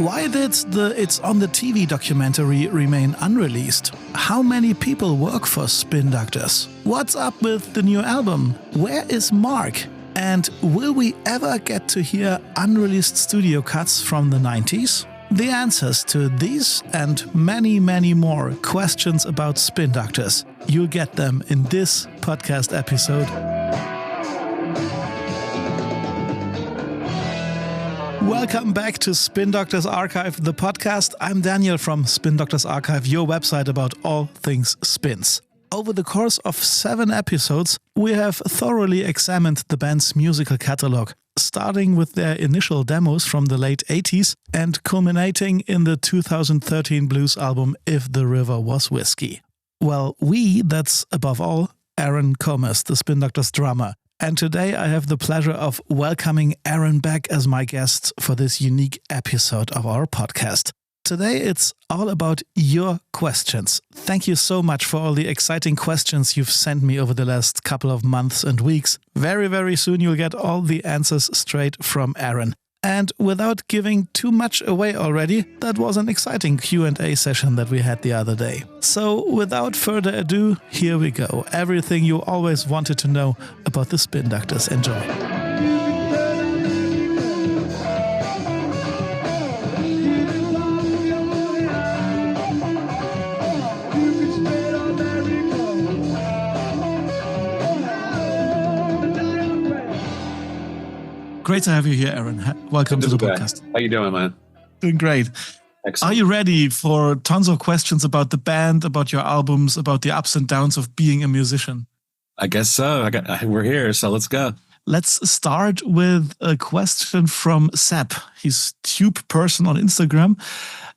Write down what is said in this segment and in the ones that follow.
Why did the It's on the TV documentary remain unreleased? How many people work for Spin Doctors? What's up with the new album? Where is Mark? And will we ever get to hear unreleased studio cuts from the 90s? The answers to these and many, many more questions about Spin Doctors, you'll get them in this podcast episode. Welcome back to Spin Doctors Archive, the podcast. I'm Daniel from Spin Doctors Archive, your website about all things spins. Over the course of 7 episodes, we have thoroughly examined the band's musical catalog, starting with their initial demos from the late 80s and culminating in the 2013 blues album If the River Was Whiskey. Well, that's above all Aaron Comas, the Spin Doctors drummer. And today I have the pleasure of welcoming Aaron back as my guest for this unique episode of our podcast. Today it's all about your questions. Thank you so much for all the exciting questions you've sent me over the last couple of months and weeks. Very, very soon you'll get all the answers straight from Aaron. And without giving too much away already, that was an exciting Q&A session that we had the other day. So without further ado, here we go. Everything you always wanted to know about the Spin Doctors. Enjoy. Great to have you here, Aaron. Welcome to the podcast. How you doing, man? Doing great. Excellent. Are you ready for tons of questions about the band, about your albums, about the ups and downs of being a musician? I guess so. We're here, so let's go. Let's start with a question from Seb. He's Tube Person on Instagram.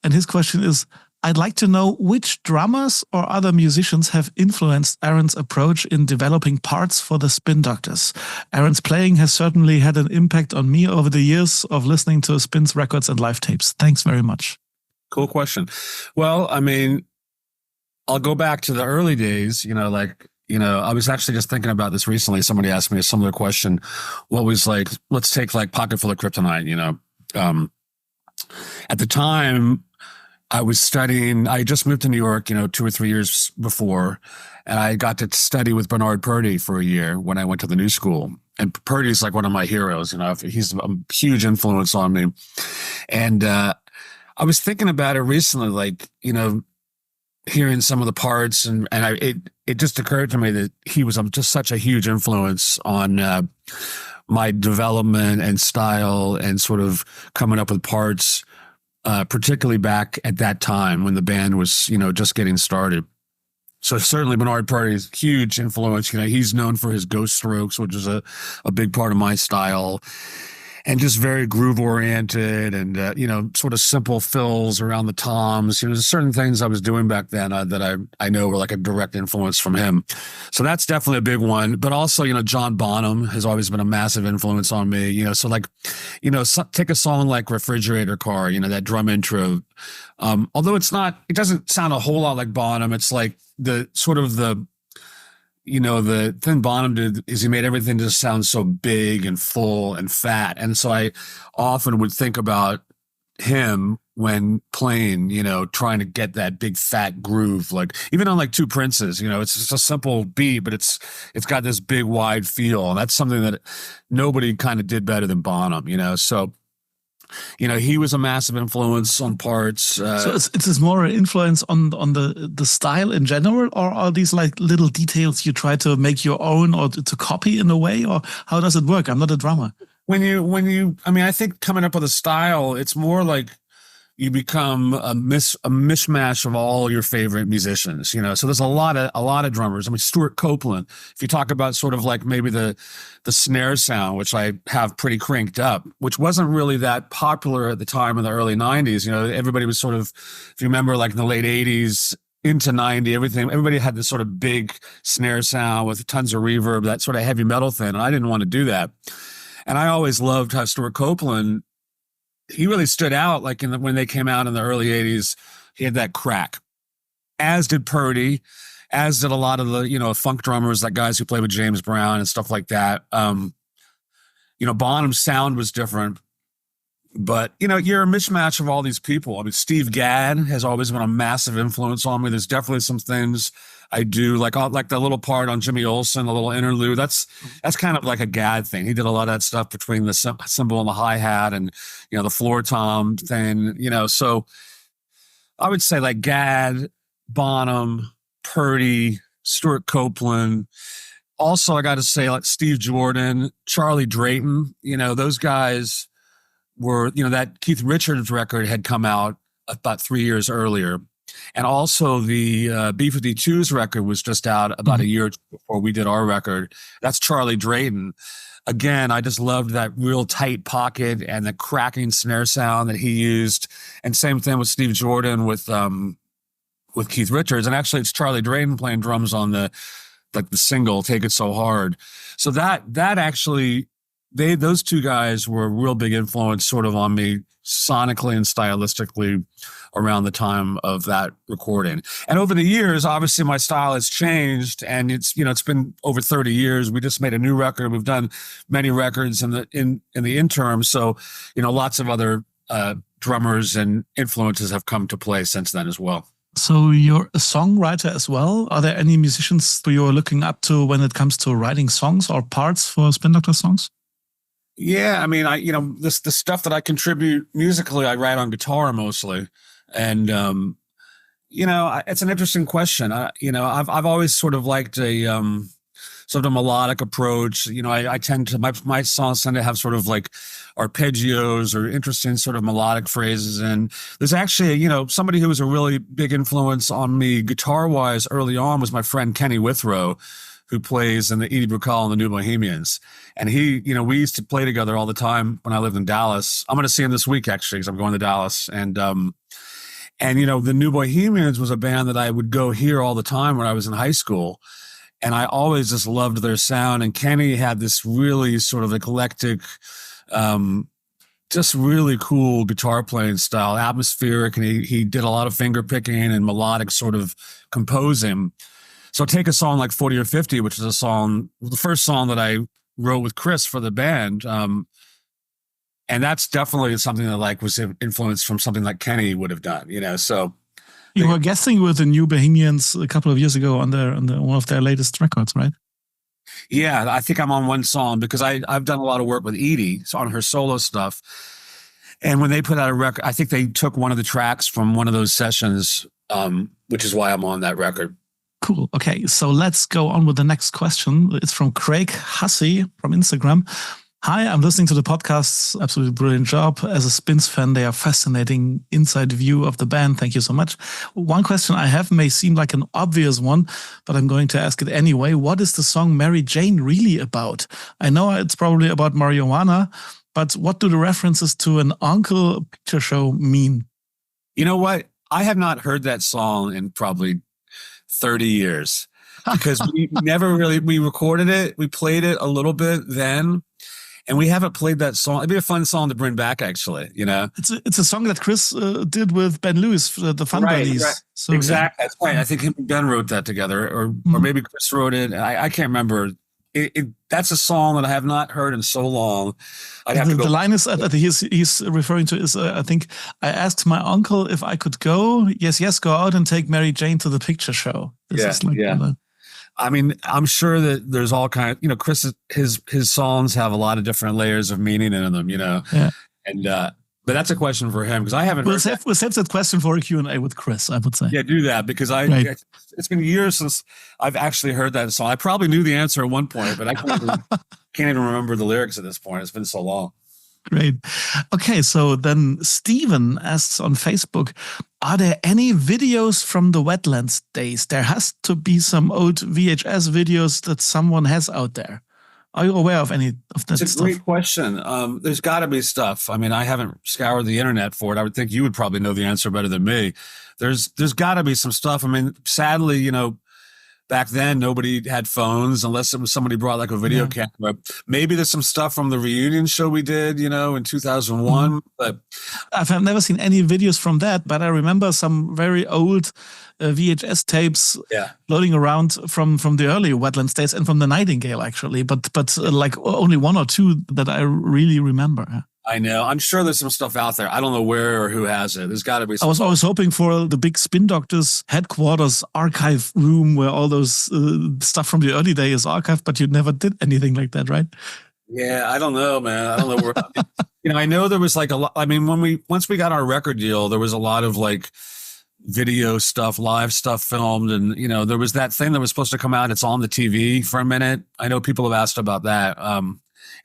And his question is, I'd like to know which drummers or other musicians have influenced Aaron's approach in developing parts for the Spin Doctors. Aaron's playing has certainly had an impact on me over the years of listening to Spin's records and live tapes. Thanks very much. Cool question. Well, I mean, I'll go back to the early days, I was actually just thinking about this recently. Somebody asked me a similar question. What was let's take Pocket Full of Kryptonite, at the time, I was studying, I just moved to New York, 2 or 3 years before, and I got to study with Bernard Purdie for a year when I went to the new school. And Purdie's one of my heroes, he's a huge influence on me. And I was thinking about it recently, hearing some of the parts, and it just occurred to me that he was just such a huge influence on my development and style and sort of coming up with parts. Particularly back at that time when the band was, just getting started. So certainly Bernard Purdie is huge influence. He's known for his ghost strokes, which is a big part of my style, and just very groove oriented and, sort of simple fills around the toms. There's certain things I was doing back then that I know were a direct influence from him. So that's definitely a big one. But also, John Bonham has always been a massive influence on me. Take a song like Refrigerator Car, that drum intro. Although it doesn't sound a whole lot like Bonham. It's the thing Bonham did is he made everything just sound so big and full and fat. And so I often would think about him when playing, trying to get that big fat groove, even on Two Princes, it's just a simple beat, but it's got this big wide feel. And that's something that nobody kind of did better than Bonham, so he was a massive influence on parts. So it's more an influence on the style in general, or are these little details you try to make your own or to copy in a way, or how does it work? I'm not a drummer. I think coming up with a style, it's more you become a mishmash of all your favorite musicians, so there's a lot of drummers. Stuart Copeland, if you talk about sort of maybe the snare sound, which I have pretty cranked up, which wasn't really that popular at the time in the early 90s. Everybody was sort of, if you remember in the late 80s into 90, everybody had this sort of big snare sound with tons of reverb, that sort of heavy metal thing. And I didn't want to do that. And I always loved how Stuart Copeland, he really stood out when they came out in the early 80s. He had that crack, as did Purdie, as did a lot of the funk drummers, guys who played with James Brown and stuff like that. Bonham's sound was different. But, you know, you're a mismatch of all these people. I mean, Steve Gadd has always been a massive influence on me. There's definitely some things I do, like the little part on Jimmy Olsen, a little interlude. That's kind of like a Gadd thing. He did a lot of that stuff between the cymbal and the hi-hat and, you know, the floor tom thing, you know. So I would say like Gadd, Bonham, Purdy, Stuart Copeland. Also, I got to say like Steve Jordan, Charlie Drayton, you know, those guys were, you know, that Keith Richards record had come out about 3 years earlier. And also the B-52's record was just out about a year before we did our record. That's Charlie Drayton. Again, I just loved that real tight pocket and the cracking snare sound that he used. And same thing with Steve Jordan with Keith Richards. And actually it's Charlie Drayton playing drums on the single Take It So Hard. So that actually, those two guys were a real big influence sort of on me sonically and stylistically around the time of that recording. And over the years, obviously my style has changed, and it's, you know, it's been over 30 years. We just made a new record. We've done many records in the interim. So, you know, lots of other drummers and influences have come to play since then as well. So you're a songwriter as well. Are there any musicians who you're looking up to when it comes to writing songs or parts for Spin Doctor songs? Yeah, I mean, the stuff that I contribute musically, I write on guitar mostly, and you know, it's an interesting question. I've always sort of liked a sort of melodic approach. You know, I tend to my songs tend to have sort of like arpeggios or interesting sort of melodic phrases. And there's actually, you know, somebody who was a really big influence on me guitar wise early on was my friend Kenny Withrow, who plays in the Edie Brickell and the New Bohemians. And he, you know, we used to play together all the time when I lived in Dallas. I'm going to see him this week, actually, because I'm going to Dallas. And, you know, the New Bohemians was a band that I would go hear all the time when I was in high school. And I always just loved their sound. And Kenny had this really sort of eclectic, just really cool guitar playing style, atmospheric. And he did a lot of finger picking and melodic sort of composing. So take a song like 40 or 50, which is the first song that I wrote with Chris for the band. And that's definitely something that like was influenced from something like Kenny would have done, you know, so. You were guesting with the New Bohemians a couple of years ago on one of their latest records, right? Yeah, I think I'm on one song because I've done a lot of work with Edie on her solo stuff. And when they put out a record, I think they took one of the tracks from one of those sessions, which is why I'm on that record. Cool. Okay, so let's go on with the next question. It's from Craig Hussey from Instagram. Hi, I'm listening to the podcast. Absolutely brilliant job. As a Spins fan, they are fascinating inside view of the band. Thank you so much. One question I have may seem like an obvious one, but I'm going to ask it anyway. What is the song Mary Jane really about? I know it's probably about marijuana, but what do the references to an uncle picture show mean? You know what? I have not heard that song in probably 30 years because we recorded it. We played it a little bit then. And we haven't played that song. It'd be a fun song to bring back, actually. You know, it's a song that Chris did with Ben Lewis, the Fun Buddies. Right. So, exactly, that's right. I think him and Ben wrote that togetger, or maybe Chris wrote it. I can't remember. That's a song that I have not heard in so long. I'd have to go. The line is that he's referring to is I think I asked my uncle if I could go. Yes, go out and take Mary Jane to the picture show. Yeah. I mean, I'm sure that there's all kind of, you know, Chris, his songs have a lot of different layers of meaning in them, you know. Yeah. And but that's a question for him because I haven't. We'll save that question for a Q&A with Chris, I would say. Yeah, do that because it's been years since I've actually heard that song. I probably knew the answer at one point, but I can't even remember the lyrics at this point. It's been so long. Great. Okay, so then Steven asks on Facebook, are there any videos from the Wetlands days? There has to be some old VHS videos that someone has out there. Are you aware of any of that stuff? It's a great question. There's got to be stuff. I mean, I haven't scoured the internet for it. I would think you would probably know the answer better than me. There's got to be some stuff. I mean, sadly, you know, back then, nobody had phones unless it was somebody brought like a video camera. Maybe there's some stuff from the reunion show we did, you know, in 2001. But I've never seen any videos from that, but I remember some very old VHS tapes floating around from the early Wetlands days and from the Nightingale, actually. But like only one or two that I really remember. I know. I'm sure there's some stuff out there. I don't know where or who has it. There's got to be. I was always hoping for the big Spin Doctors headquarters archive room where all those stuff from the early days is archived, but you never did anything like that, right? Yeah, I don't know, man. I don't know where. I know there was like a lot. I mean, once we got our record deal, there was a lot of like video stuff, live stuff filmed, and there was that thing that was supposed to come out. It's on the TV for a minute. I know people have asked about that.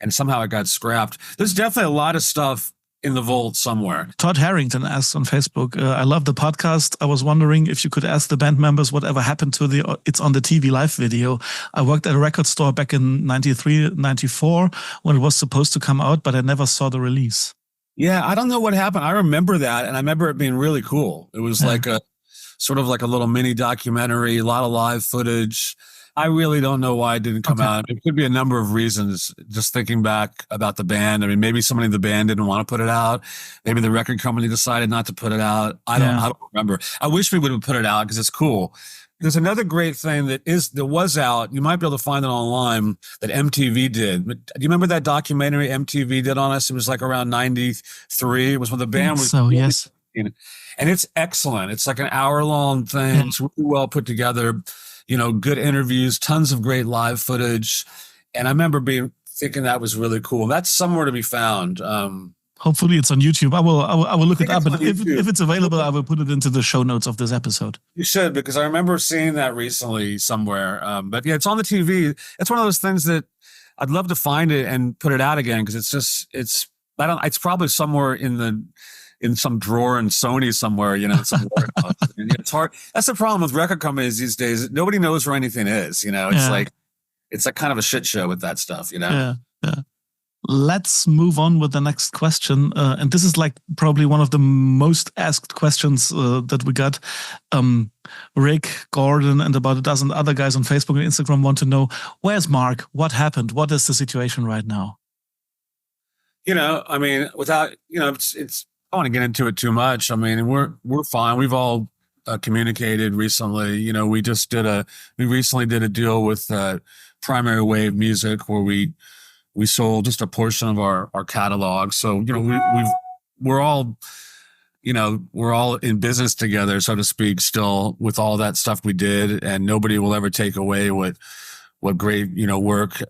And somehow it got scrapped. There's definitely a lot of stuff in the vault somewhere. Todd Harrington asked on Facebook, I love the podcast. I was wondering if you could ask the band members whatever happened to the It's on the TV live video. I worked at a record store back in 93, 94 when it was supposed to come out, but I never saw the release. Yeah, I don't know what happened. I remember that, and I remember it being really cool. It was like a sort of like a little mini documentary, a lot of live footage. I really don't know why it didn't come out. It could be a number of reasons. Just thinking back about the band, I mean, maybe somebody in the band didn't want to put it out. Maybe the record company decided not to put it out. I don't remember. I wish we would have put it out because it's cool. There's another great thing that was out. You might be able to find it online that MTV did. Do you remember that documentary MTV did on us? It was like around 93. It was when the band was. So yes. And it's excellent. It's like an hour-long thing. It's really well put together. Good interviews, tons of great live footage. And I remember thinking that was really cool. That's somewhere to be found. Hopefully it's on YouTube. I will look it up. And if it's available, I will put it into the show notes of this episode. You should, because I remember seeing that recently somewhere. But yeah, it's on the TV. It's one of those things that I'd love to find it and put it out again, because it's probably somewhere in some drawer in Sony somewhere, somewhere. It's hard. That's the problem with record companies these days. Nobody knows where anything is. It's like kind of a shit show with that stuff. Yeah. Let's move on with the next question, and this is like probably one of the most asked questions that we got. Rick, Gordon, and about a dozen other guys on Facebook and Instagram want to know, where's Mark? What happened? What is the situation right now? I mean, without it's. I don't want to get into it too much. I mean, we're fine. We've all communicated recently. We recently did a deal with Primary Wave Music where we sold just a portion of our catalog. So we're all in business together, so to speak, still with all that stuff we did, and nobody will ever take away what great work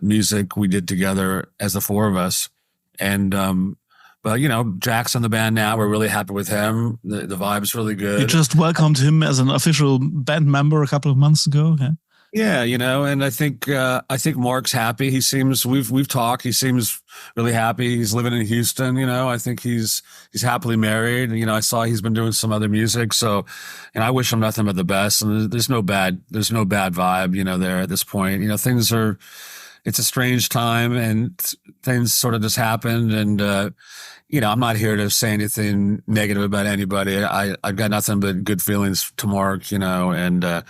music we did together as the four of us. And but Jack's in the band now. We're really happy with him. The vibe's really good. You just welcomed him as an official band member a couple of months ago. Yeah, and I think Mark's happy. He seems we've talked. He seems really happy. He's living in Houston. I think he's happily married. I saw he's been doing some other music. So, and I wish him nothing but the best. And there's no bad vibe. There at this point. It's a strange time, and things sort of just happened. And I'm not here to say anything negative about anybody. I've got nothing but good feelings to Mark, and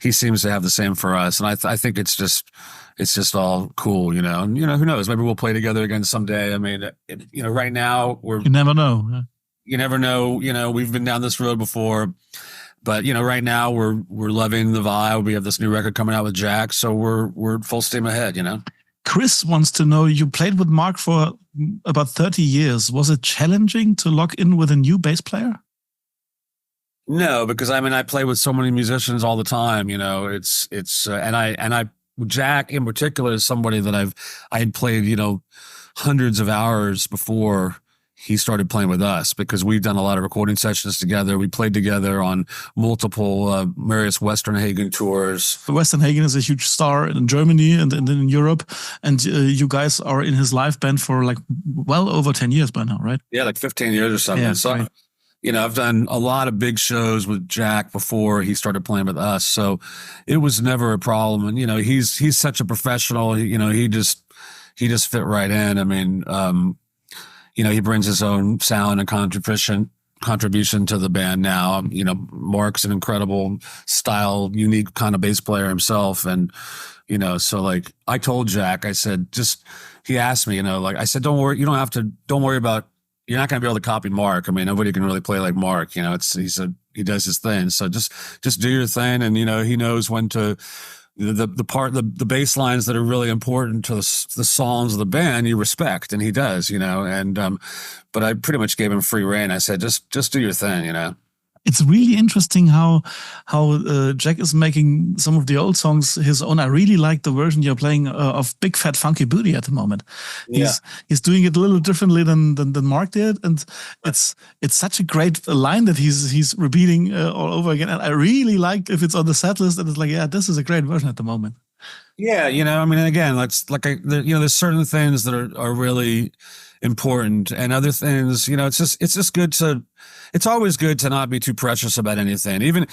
he seems to have the same for us. And I think it's just all cool, and, who knows, maybe we'll play together again someday. I mean, right now you never know. You never know. We've been down this road before, but right now we're loving the vibe. We have this new record coming out with Jack. So we're full steam ahead, Chris wants to know, you played with Mark for about 30 years. Was it challenging to lock in with a new bass player? No, because I play with so many musicians all the time. Jack in particular is somebody that I had played, hundreds of hours before he started playing with us, because we've done a lot of recording sessions together. We played together on multiple various Western Hagen tours. Western Hagen is a huge star in Germany and in Europe. And you guys are in his live band for like well over 10 years by now, right? Yeah, like 15 years or something. Yeah, so, right. I've done a lot of big shows with Jack before he started playing with us. So it was never a problem. And, he's such a professional. He just fit right in. I mean, he brings his own sound and contribution to the band now. Mark's an incredible style, unique kind of bass player himself. And, so like I told Jack, I said, he asked me, I said, don't worry, don't worry about, you're not going to be able to copy Mark. I mean, nobody can really play like Mark, he does his thing. So just do your thing. And, he knows when to the bass lines that are really important to the songs of the band, you respect, and he does, and but I pretty much gave him free rein. I said, just do your thing. It's really interesting how Jack is making some of the old songs his own. I really like the version you're playing of Big Fat Funky Booty at the moment. Yeah. He's doing it a little differently than Mark did, and it's such a great line that he's repeating all over again. And I really like if it's on the set list and it's like, yeah, this is a great version at the moment. Yeah, I mean, again, there's certain things that are really important, and other things, it's always good to not be too precious about anything. Even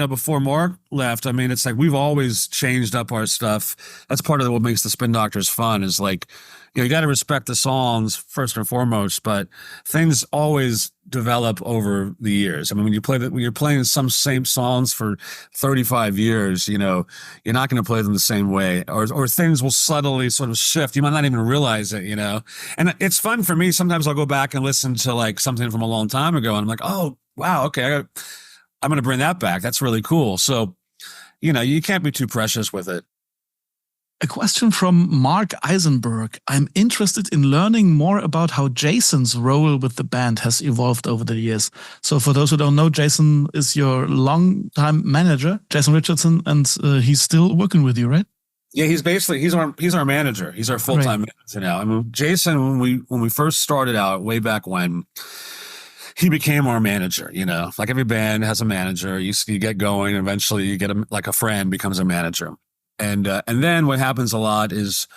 before Mark left, I mean, it's like we've always changed up our stuff. That's part of what makes the Spin Doctors fun, is like, you got to respect the songs first and foremost, but things always develop over the years. I mean, when you're playing some same songs for 35 years, you're not going to play them the same way, or things will subtly sort of shift. You might not even realize it, And it's fun for me. Sometimes I'll go back and listen to like something from a long time ago, and I'm like, oh wow, okay, I'm going to bring that back. That's really cool. So, you can't be too precious with it. A question from Mark Eisenberg. I'm interested in learning more about how Jason's role with the band has evolved over the years. So for those who don't know, Jason is your longtime manager, Jason Richardson, and he's still working with you, right? Yeah, he's our manager. He's our full-time manager now. I mean, Jason, when we first started out way back when, he became our manager. Like every band has a manager. You get going, eventually you get like a friend becomes a manager. And then what happens a lot is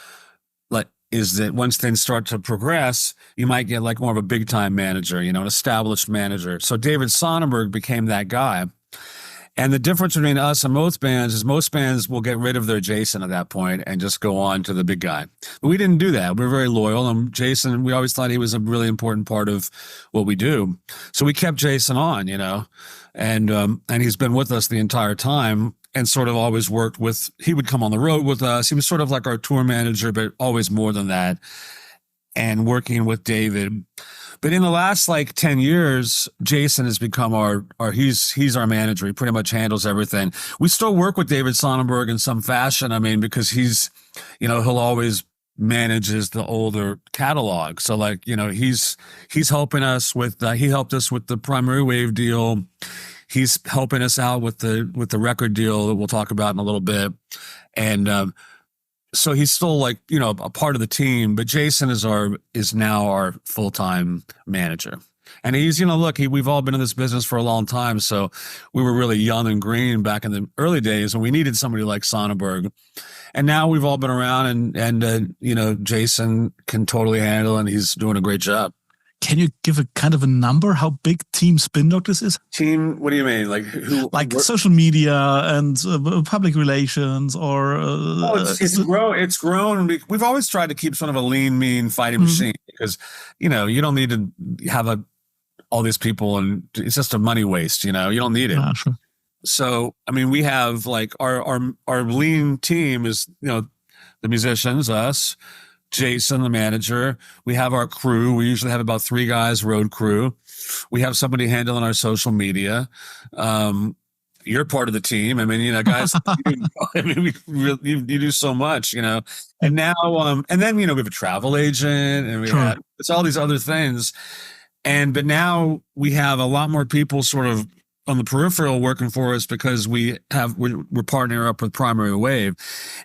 that once things start to progress, you might get like more of a big time manager, an established manager. So David Sonnenberg became that guy. And the difference between us and most bands is most bands will get rid of their Jason at that point and just go on to the big guy. But we didn't do that. We were very loyal. And Jason, we always thought he was a really important part of what we do. So we kept Jason on, and he's been with us the entire time. And sort of always worked with, he would come on the road with us. He was sort of like our tour manager, but always more than that. And working with David. But in the last like 10 years, Jason has become he's our manager. He pretty much handles everything. We still work with David Sonnenberg in some fashion. I mean, because he's, he'll always manages the older catalog. So like, he's helping us with, he helped us with the Primary Wave deal. He's helping us out with the record deal that we'll talk about in a little bit. And so he's still like, a part of the team, but Jason is now our full-time manager. And he's, we've all been in this business for a long time. So we were really young and green back in the early days, and we needed somebody like Sonnenberg. And now we've all been around, and Jason can totally handle it, and he's doing a great job. Can you give a kind of a number how big Team Spin Doctors is? Team, what do you mean? Like who? Like social media and public relations, or it's grown. We've always tried to keep sort of a lean, mean fighting machine, because you don't need to have all these people, and it's just a money waste. You don't need it. Sure. So I mean, we have like our lean team is the musicians, us. Jason, the manager. We have our crew. We usually have about 3 guys, road crew. We have somebody handling our social media. You're part of the team. I mean, guys, you do so much, And now, and then, we have a travel agent, and it's all these other things. But now we have a lot more people sort of on the peripheral working for us, because we're partnering up with Primary Wave,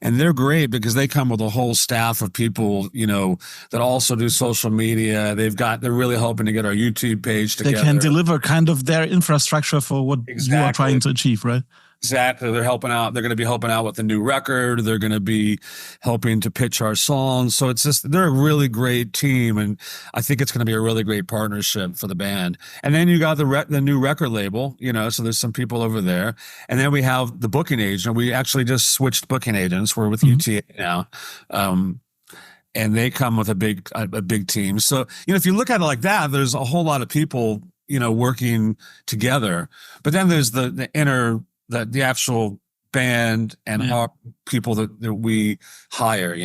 and they're great because they come with a whole staff of people, that also do social media. They're really helping to get our YouTube page together. They can deliver kind of their infrastructure for what you are trying to achieve, right? Exactly. They're helping out. They're going to be helping out with the new record. They're going to be helping to pitch our songs. So they're a really great team. And I think it's going to be a really great partnership for the band. And then you got the new record label, so there's some people over there. And then we have the booking agent. We actually just switched booking agents. We're with UTA now. And they come with a big team. So, if you look at it like that, there's a whole lot of people, working together. But then there's the inner, the actual band and our people that we hire,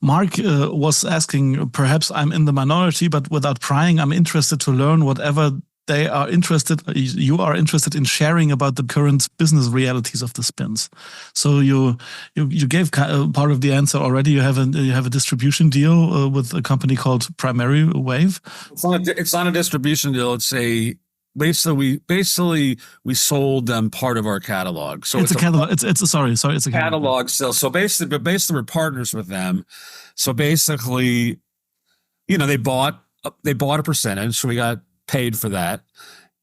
Mark was asking, perhaps I'm in the minority, but without prying, I'm interested to learn whatever they are interested, you are interested in sharing about the current business realities of the spins. So you gave part of the answer already. You have a distribution deal with a company called Primary Wave. It's not a distribution deal. It's basically we sold them part of our catalog. So it's a catalog. It's a catalog sale. So basically we're partners with them. So basically, they bought a percentage. So we got paid for that,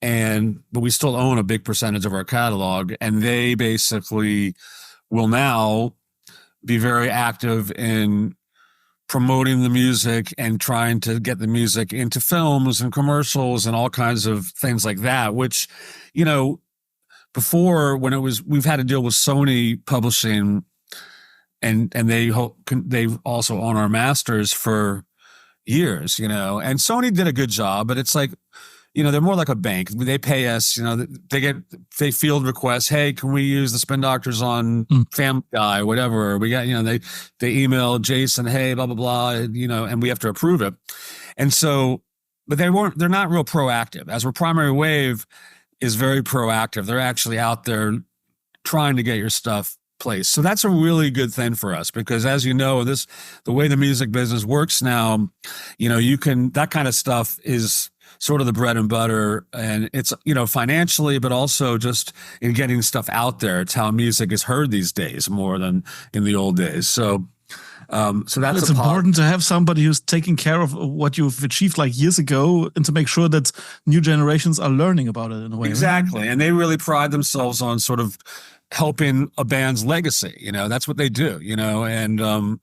but we still own a big percentage of our catalog, and they basically will now be very active in promoting the music and trying to get the music into films and commercials and all kinds of things like that, which, before, when we've had to deal with Sony Publishing, and they also own our masters for years, and Sony did a good job, but it's like, they're more like a bank. They pay us, they field requests. Hey, can we use the Spin Doctors on Family Guy, whatever? We got, they email Jason, hey, blah, blah, blah, and we have to approve it. And so, but they're not real proactive. As we're Primary Wave is very proactive. They're actually out there trying to get your stuff placed. So that's a really good thing for us, because as you know, the way the music business works now, that kind of stuff is sort of the bread and butter, and it's, financially, but also just in getting stuff out there. It's how music is heard these days more than in the old days. So that's it's important to have somebody who's taking care of what you've achieved like years ago, and to make sure that new generations are learning about it in a way. Exactly. Right? And they really pride themselves on sort of helping a band's legacy. That's what they do, and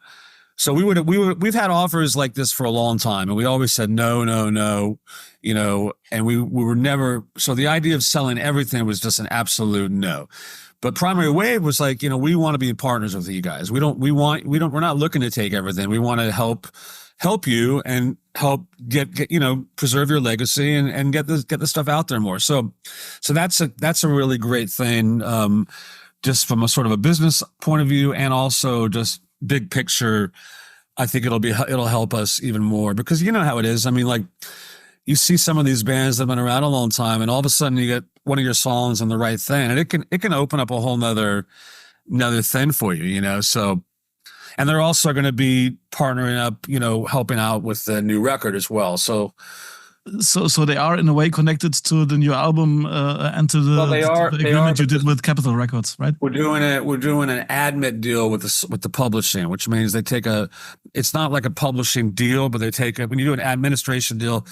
so we've had offers like this for a long time, and we always said no, and we were never. So the idea of selling everything was just an absolute no. But Primary Wave was like, we want to be partners with you guys. We're not looking to take everything. We want to help you and help get preserve your legacy and get the stuff out there more. So that's a really great thing, just from a sort of a business point of view, and also just big picture. I think it'll help us even more, because you know how it is. I mean, like, you see some of these bands that have been around a long time, and all of a sudden you get one of your songs on the right thing, and it can open up a whole nother thing for you, So, and they're also going to be partnering up, helping out with the new record as well. So they are in a way connected to the new album and to the agreement you did with Capitol Records, right? We're doing an admit deal with the publishing, which means it's not like a publishing deal, but when you do an administration deal,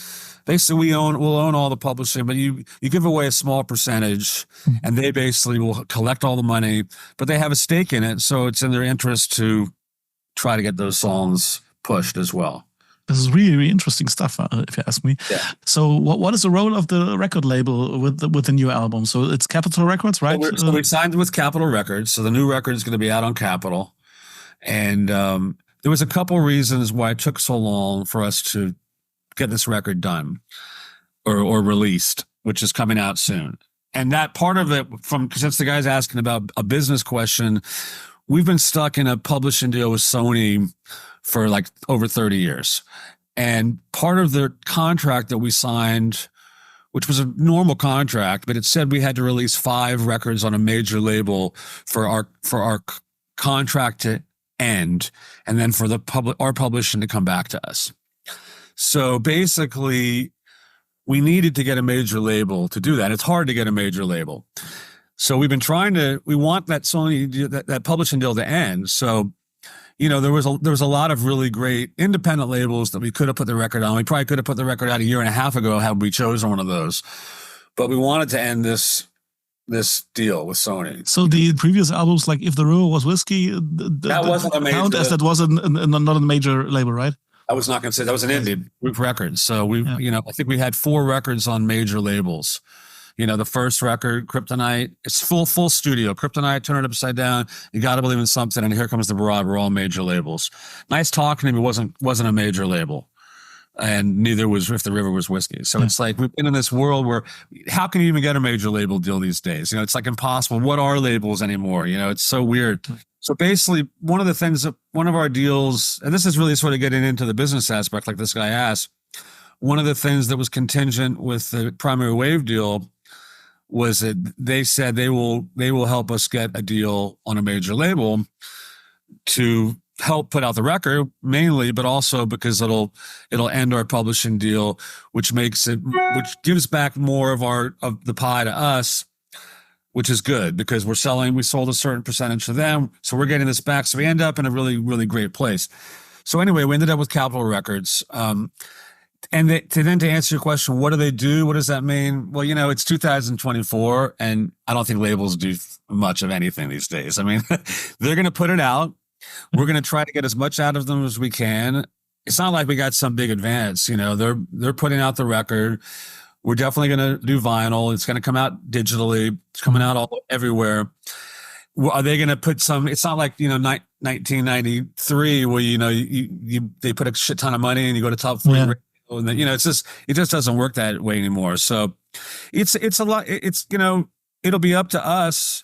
basically we'll own all the publishing, but you give away a small percentage, and they basically will collect all the money, but they have a stake in it, so it's in their interest to try to get those songs pushed as well. This is really, really interesting stuff, if you ask me. Yeah. So what is the role of the record label with the new album? So it's Capitol Records, right? So we signed with Capitol Records. So the new record is going to be out on Capitol. And there was a couple reasons why it took so long for us to get this record done or released, which is coming out soon. And that part of it, since the guy's asking about a business question, we've been stuck in a publishing deal with Sony for like over 30 years. And part of the contract that we signed, which was a normal contract, but it said we had to release 5 records on a major label for our contract to end, and then for our publishing to come back to us. So basically, we needed to get a major label to do that. It's hard to get a major label. So we want that Sony, that publishing deal to end. So, there was a lot of really great independent labels that we could have put the record on. We probably could have put the record out a year and a half ago had we chosen one of those. But we wanted to end this deal with Sony. So the previous albums, like If the River Was Whiskey, that wasn't a major. Count as that was not a major label, right? I was not going to say that was an indie record. So I think we had 4 records on major labels. The first record, Kryptonite, it's full studio. Kryptonite, Turn It Upside Down, You Gotta Believe in Something, and Here Comes the Broad were all major labels. Nice Talking to Me wasn't a major label, and neither was If the River Was Whiskey. So it's like we've been in this world where how can you even get a major label deal these days? It's like impossible. What are labels anymore? It's so weird. So basically, one of our deals, and this is really sort of getting into the business aspect, like this guy asked, one of the things that was contingent with the Primary Wave deal was that they said they will help us get a deal on a major label to help put out the record mainly, but also because it'll end our publishing deal, which gives back more of the pie to us, which is good because we sold a certain percentage to them. So we're getting this back. So we end up in a really, really great place. So anyway, we ended up with Capitol Records. And to answer your question, what do they do? What does that mean? Well, it's 2024 and I don't think labels do much of anything these days. I mean, they're going to put it out. We're going to try to get as much out of them as we can. It's not like we got some big advance, they're putting out the record. We're definitely going to do vinyl. It's going to come out digitally. It's coming out everywhere. Are they going to put some, it's not like, 1993 where, they put a shit ton of money and you go to top 40 radio, and then, it just doesn't work that way anymore. So it's a lot, it'll be up to us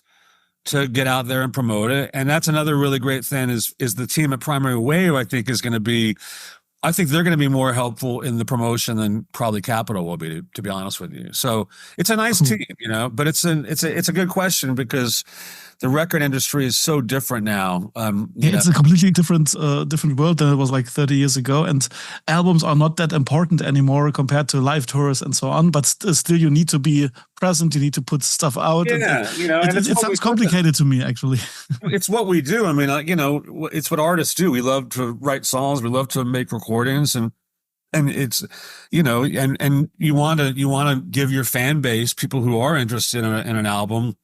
to get out there and promote it. And that's another really great thing is the team at Primary Wave, I think they're going to be more helpful in the promotion than probably Capitol will be, to be honest with you. So it's a nice team, but it's a good question because the record industry is so different now. It's a completely different world than it was like 30 years ago. And albums are not that important anymore compared to live tours and so on. But still, you need to be present. You need to put stuff out. Yeah, it sounds complicated to me, actually. It's what we do. I mean, it's what artists do. We love to write songs. We love to make recordings, and it's, and you want to give your fan base, people who are interested in an album,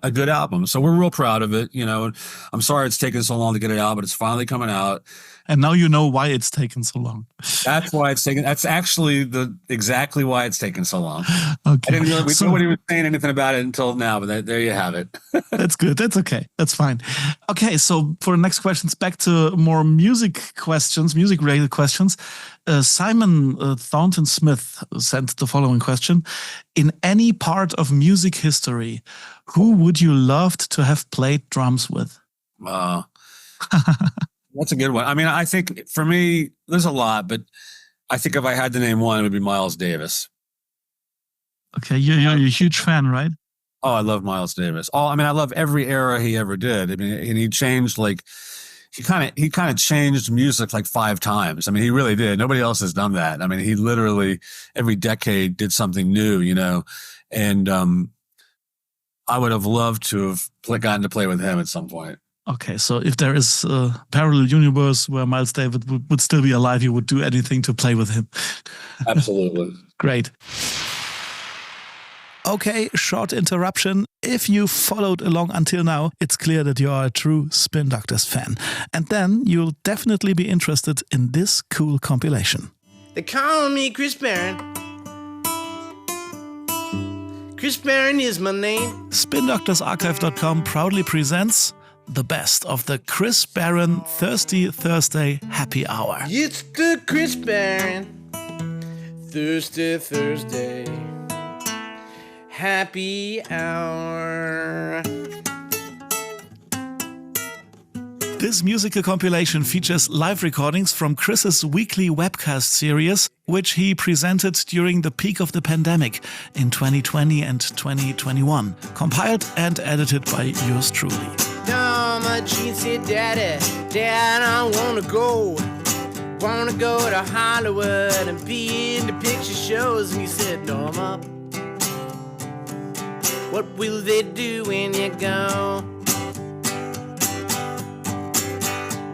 a good album. So we're real proud of it. I'm sorry it's taken so long to get it out, but it's finally coming out. And now you know why it's taken so long. That's why it's taken. That's actually exactly why it's taken so long. Okay. Nobody was saying anything about it until now, but there you have it. That's good. That's okay. That's fine. Okay. So for the next questions, back to more music-related questions. Simon Thornton Smith sent the following question. In any part of music history, who would you love to have played drums with? That's a good one. I mean, I think for me, there's a lot, but I think if I had to name one, it would be Miles Davis. Okay, you're a huge fan, right? Oh, I love Miles Davis. I love every era he ever did. I mean, and he changed he kind of changed music like 5 times. I mean, he really did. Nobody else has done that. I mean, he literally every decade did something new, and I would have loved to have gotten to play with him at some point. Okay, so if there is a parallel universe where Miles Davis would still be alive, you would do anything to play with him. Absolutely. Great. Okay, short interruption. If you followed along until now, it's clear that you are a true Spin Doctors fan. And then you'll definitely be interested in this cool compilation. They call me Chris Barron. Chris Barron is my name. SpinDoctorsArchive.com proudly presents the best of the Chris Barron Thirsty Thursday Happy Hour. It's the Chris Barron Thirsty Thursday Happy Hour. This musical compilation features live recordings from Chris's weekly webcast series, which he presented during the peak of the pandemic in 2020 and 2021, compiled and edited by yours truly. My jeans said, Dad, I wanna go to Hollywood and be in the picture shows. And he said, Norma, what will they do when you go?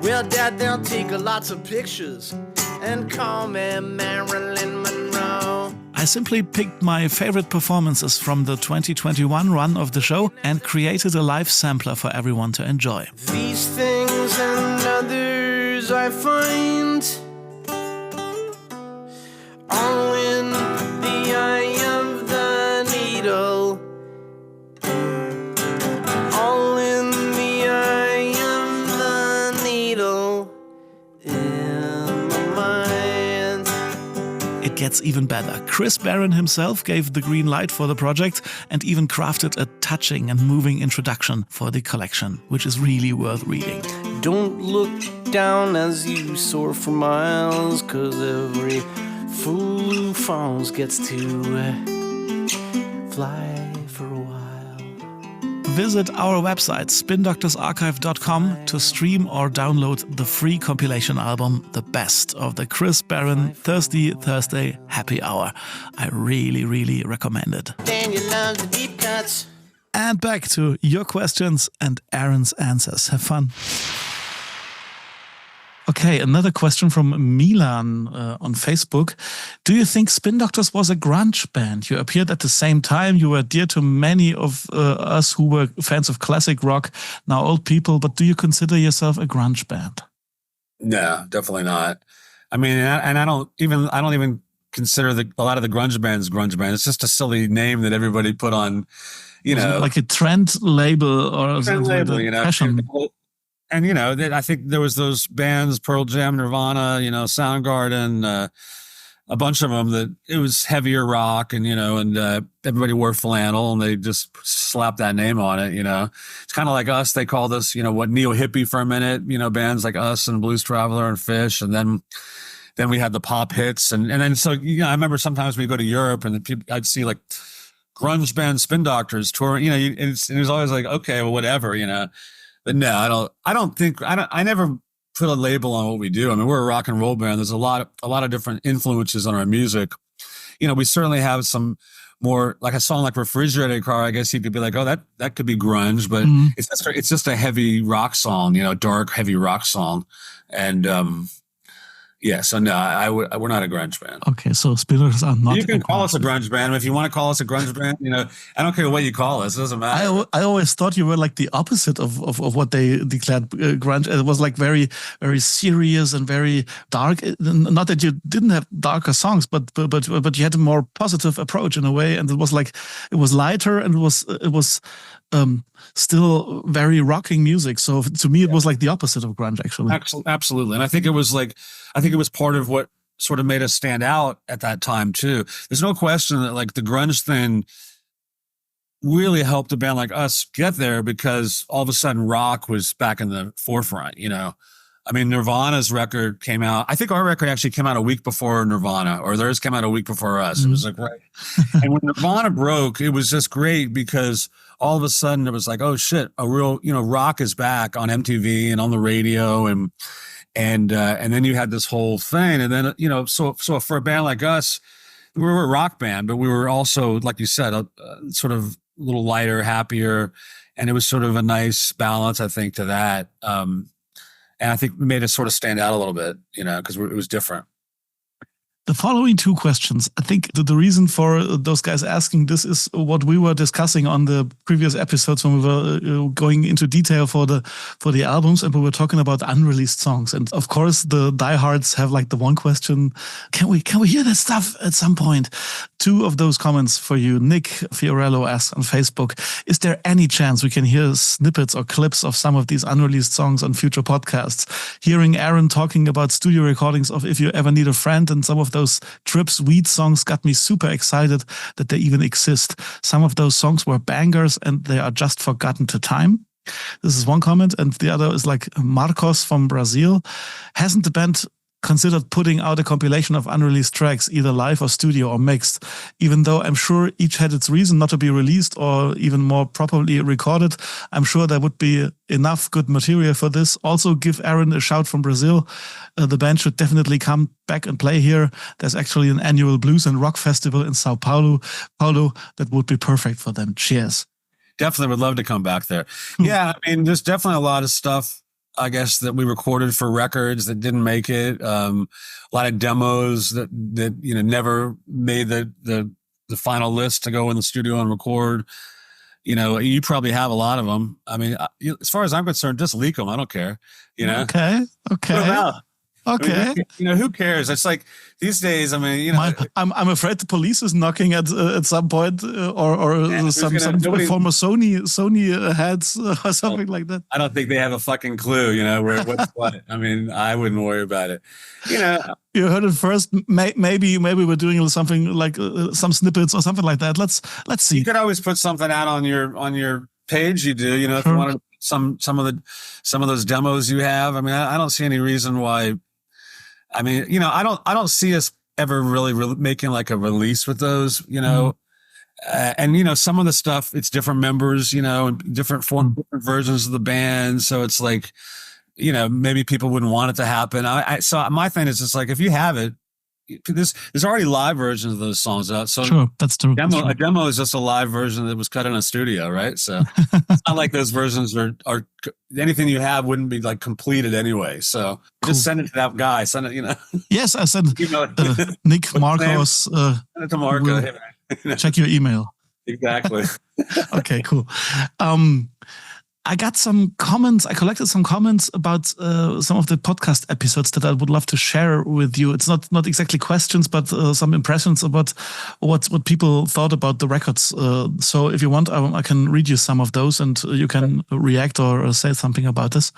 Well, Dad, they'll take lots of pictures and call me Marilyn Monroe. I simply picked my favorite performances from the 2021 run of the show and created a live sampler for everyone to enjoy. These things and others I find all in the eye of the needle. All in the eye of the needle in my mind. It gets even better. Chris Barron himself gave the green light for the project and even crafted a touching and moving introduction for the collection, which is really worth reading. Don't look down as you soar for miles, 'cause every Foo Phones gets to fly for a while. Visit our website, spindoctorsarchive.com, to stream or download the free compilation album, The Best of the Chris Barron Thirsty Thursday Happy Hour. I really, really recommend it. Daniel loves the deep cuts. And back to your questions and Aaron's answers. Have fun. Okay, another question from Milan on Facebook. Do you think Spin Doctors was a grunge band? You appeared at the same time. You were dear to many of us who were fans of classic rock, now old people. But do you consider yourself a grunge band? No, definitely not. I mean, and I don't even consider a lot of the grunge bands. It's just a silly name that everybody put on, like a trend label or trend label, fashion. And, I think there was those bands, Pearl Jam, Nirvana, Soundgarden, a bunch of them that it was heavier rock and everybody wore flannel and they just slapped that name on it, It's kind of like us. They called us, neo-hippie for a minute, bands like us and Blues Traveler and Fish. And then we had the pop hits. And then, so, I remember sometimes we go to Europe and I'd see like grunge band Spin Doctors touring, and it was always like, okay, well, whatever, But no, I never put a label on what we do. I mean, we're a rock and roll band. There's a lot of different influences on our music. We certainly have some more, like a song like Refrigerator Car, I guess you could be like, oh, that could be grunge, but it's just a heavy rock song, dark, heavy rock song. And, so no, we're not a grunge band. Okay, so Spin Doctors are not. You can call us a grunge band if you want to call us a grunge band. I don't care what you call us; it doesn't matter. I always thought you were like the opposite of what they declared grunge. It was like very, very serious and very dark. Not that you didn't have darker songs, but you had a more positive approach in a way, and it was lighter and it was still very rocking music. So to me, it was like the opposite of grunge, actually. Absolutely, and I think it was part of what sort of made us stand out at that time too. There's no question that like the grunge thing really helped a band like us get there because all of a sudden rock was back in the forefront. I mean, Nirvana's record came out. I think our record actually came out a week before Nirvana, or theirs came out a week before us. It was like, right. And when Nirvana broke, it was just great because all of a sudden it was like, oh shit, a real, rock is back on MTV and on the radio. And then you had this whole thing. And then, so for a band like us, we were a rock band, but we were also, like you said, sort of a little lighter, happier. And it was sort of a nice balance, I think, to that. And I think it made us sort of stand out a little bit, because it was different. The following two questions, I think the reason for those guys asking this is what we were discussing on the previous episodes when we were going into detail for the albums, and we were talking about unreleased songs. And of course, the diehards have like the one question: Can we hear that stuff at some point? Two of those comments for you. Nick Fiorello asked on Facebook: Is there any chance we can hear snippets or clips of some of these unreleased songs on future podcasts? Hearing Aaron talking about studio recordings of If You Ever Need a Friend and some of those Trips Weed songs got me super excited that they even exist. Some of those songs were bangers and they are just forgotten to time. This is one comment. And the other is like Marcos from Brazil. Hasn't the band considered putting out a compilation of unreleased tracks, either live or studio or mixed? Even though I'm sure each had its reason not to be released or even more properly recorded, I'm sure there would be enough good material for this. Also give Aaron a shout from Brazil. The band should definitely come back and play here. There's actually an annual blues and rock festival in Sao Paulo that would be perfect for them. Cheers. Definitely would love to come back there. Yeah, I mean, there's definitely a lot of stuff, I guess, that we recorded for records that didn't make it. A lot of demos that never made the final list to go in the studio and record. You probably have a lot of them. I mean, as far as I'm concerned, just leak them. I don't care. Okay. Put them out. Okay. I mean, who cares? It's like these days. I mean, I'm afraid the police is knocking at some point, or some former Sony heads or something like that. I don't think they have a fucking clue. Where what's what. I mean, I wouldn't worry about it. You heard it first. Maybe we're doing something like some snippets or something like that. Let's see. You could always put something out on your page. You do. If you want to. Some of those demos you have. I mean, I don't see any reason why. I mean, I don't see us ever really making like a release with those, and some of the stuff, it's different members, and different different versions of the band. So it's like, maybe people wouldn't want it to happen. So my thing is just like, if you have it, there's already live versions of those songs out. So sure, that's true. A demo is just a live version that was cut in a studio, right? So it's not like those versions are anything you have wouldn't be like completed anyway. So just send it to that guy. Send it, Yes, I sent Nick Marcos. Send it to Marco. Check your email. Exactly. Okay, cool. I got some comments. I collected some comments about some of the podcast episodes that I would love to share with you. It's not exactly questions, but some impressions about what people thought about the records. So if you want, I can read you some of those, and you can react or say something about this.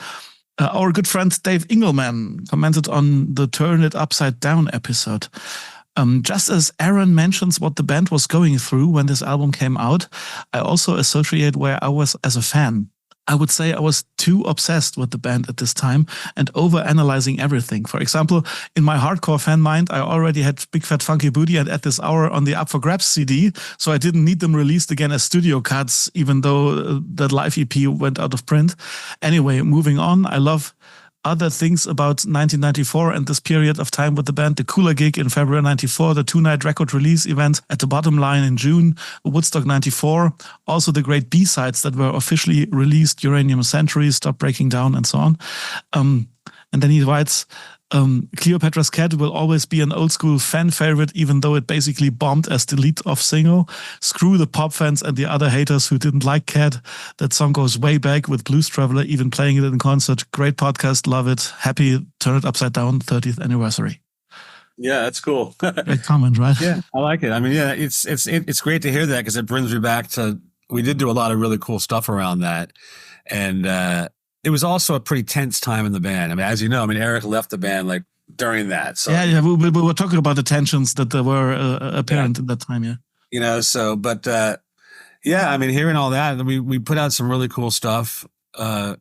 Our good friend Dave Engelman commented on the Turn It Upside Down episode. Just as Aaron mentions what the band was going through when this album came out, I also associate where I was as a fan. I would say I was too obsessed with the band at this time and over-analyzing everything. For example, in my hardcore fan mind, I already had Big Fat Funky Booty and At This Hour on the Up for Grabs CD, so I didn't need them released again as studio cuts, even though that live EP went out of print. Anyway, moving on, I love other things about 1994 and this period of time with the band: the Cooler gig in February 94, the 2-night record release event at the Bottom Line in June, Woodstock 94, also the great B-sides that were officially released, Uranium Century, Stop Breaking Down, and so on. And then he writes, Cleopatra's Cat will always be an old school fan favorite, even though it basically bombed as the lead-off single. Screw the pop fans and the other haters who didn't like Cat. That song goes way back with Blues Traveler, even playing it in concert. Great podcast, love it. Happy Turn It Upside Down 30th anniversary. Yeah, that's cool. Great comment, right? Yeah, I like it. I mean, yeah, it's great to hear that, because it brings me back to, we did do a lot of really cool stuff around that. And, it was also a pretty tense time in the band. I mean, as you know, Eric left the band like during that. So yeah, we were talking about the tensions that there were apparent in that time. Yeah, hearing all that, we put out some really cool stuff. The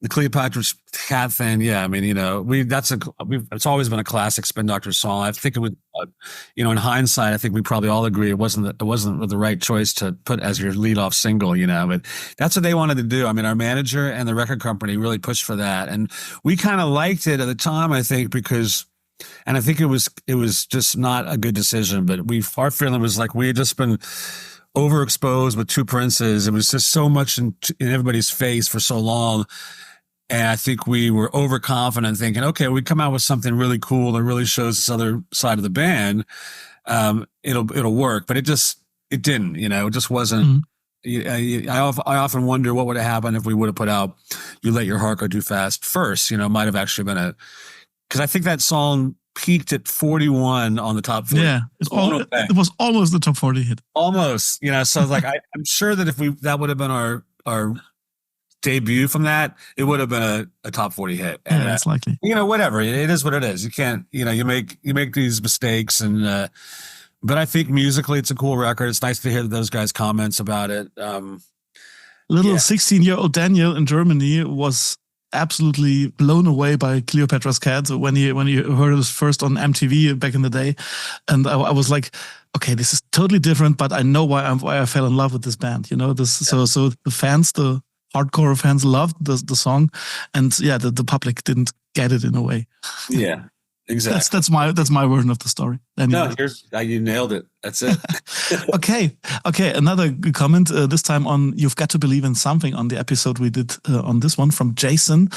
Cleopatra's Cat thing, it's always been a classic Spin Doctors song. I think it would, in hindsight, I think we probably all agree it wasn't the right choice to put as your lead-off single, but that's what they wanted to do. Our manager and the record company really pushed for that, and we kind of liked it at the time, I think, because, and I think it was just not a good decision, but our feeling was like we had just been overexposed with Two Princes. It was just so much in everybody's face for so long. And I think we were overconfident, thinking, okay, we come out with something really cool that really shows this other side of the band. It'll work, but it didn't. It just wasn't. Mm-hmm. I often wonder what would have happened if we would have put out "You Let Your Heart Go Too Fast" first. It might have actually been because I think that song peaked at 41 on the top 40. Yeah, it was almost the top 40 hit. Almost, So I was like, I'm sure that if that would have been our debut from that, it would have been a top 40 hit. And, it's likely. Whatever. It is what it is. You can't, you make these mistakes, and but I think musically it's a cool record. It's nice to hear those guys' comments about it. Little 16-year-old Daniel in Germany was absolutely blown away by Cleopatra's Cat when he heard it first on MTV back in the day, and I was like, okay, this is totally different, but I know why I fell in love with this band. So the fans, the hardcore fans, loved the song, and the public didn't get it in a way. Yeah, exactly. That's my version of the story. Anyway. No, you nailed it. That's it. Okay. Another good comment, this time on "You've Got to Believe in Something" on the episode we did on this one, from Jason.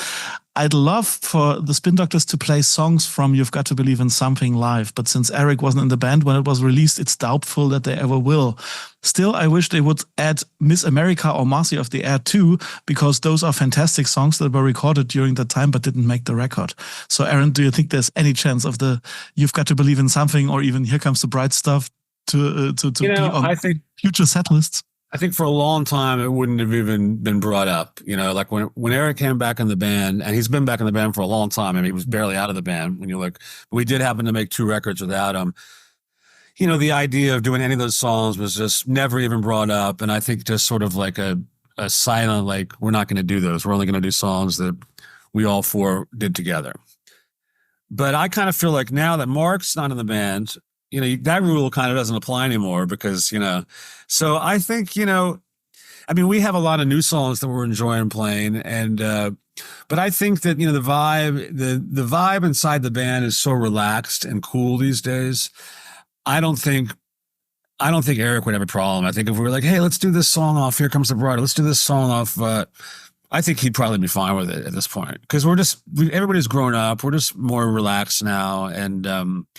I'd love for the Spin Doctors to play songs from "You've Got to Believe in Something" live, but since Eric wasn't in the band when it was released, it's doubtful that they ever will. Still, I wish they would add Miss America or Marcy of the Air too, because those are fantastic songs that were recorded during that time but didn't make the record. So, Aaron, do you think there's any chance of the "You've Got to Believe in Something" or even "Here Comes the Bright Stuff" to be on future set lists? I think for a long time it wouldn't have even been brought up. Like when Eric came back in the band, and he's been back in the band for a long time. He was barely out of the band when you look. But we did happen to make 2 records without him. The idea of doing any of those songs was just never even brought up. And I think just sort of like a silent, like, we're not going to do those. We're only going to do songs that we all 4 did together. But I kind of feel like now that Mark's not in the band, that rule kind of doesn't apply anymore because, so I think, I mean, we have a lot of new songs that we're enjoying playing, and but I think that the vibe inside the band is so relaxed and cool these days. I don't think Eric would have a problem. I think if we were like, hey, let's do this song off Here Comes the Bride, let's do this song off, I think he'd probably be fine with it at this point because everybody's grown up. We're just more relaxed now, and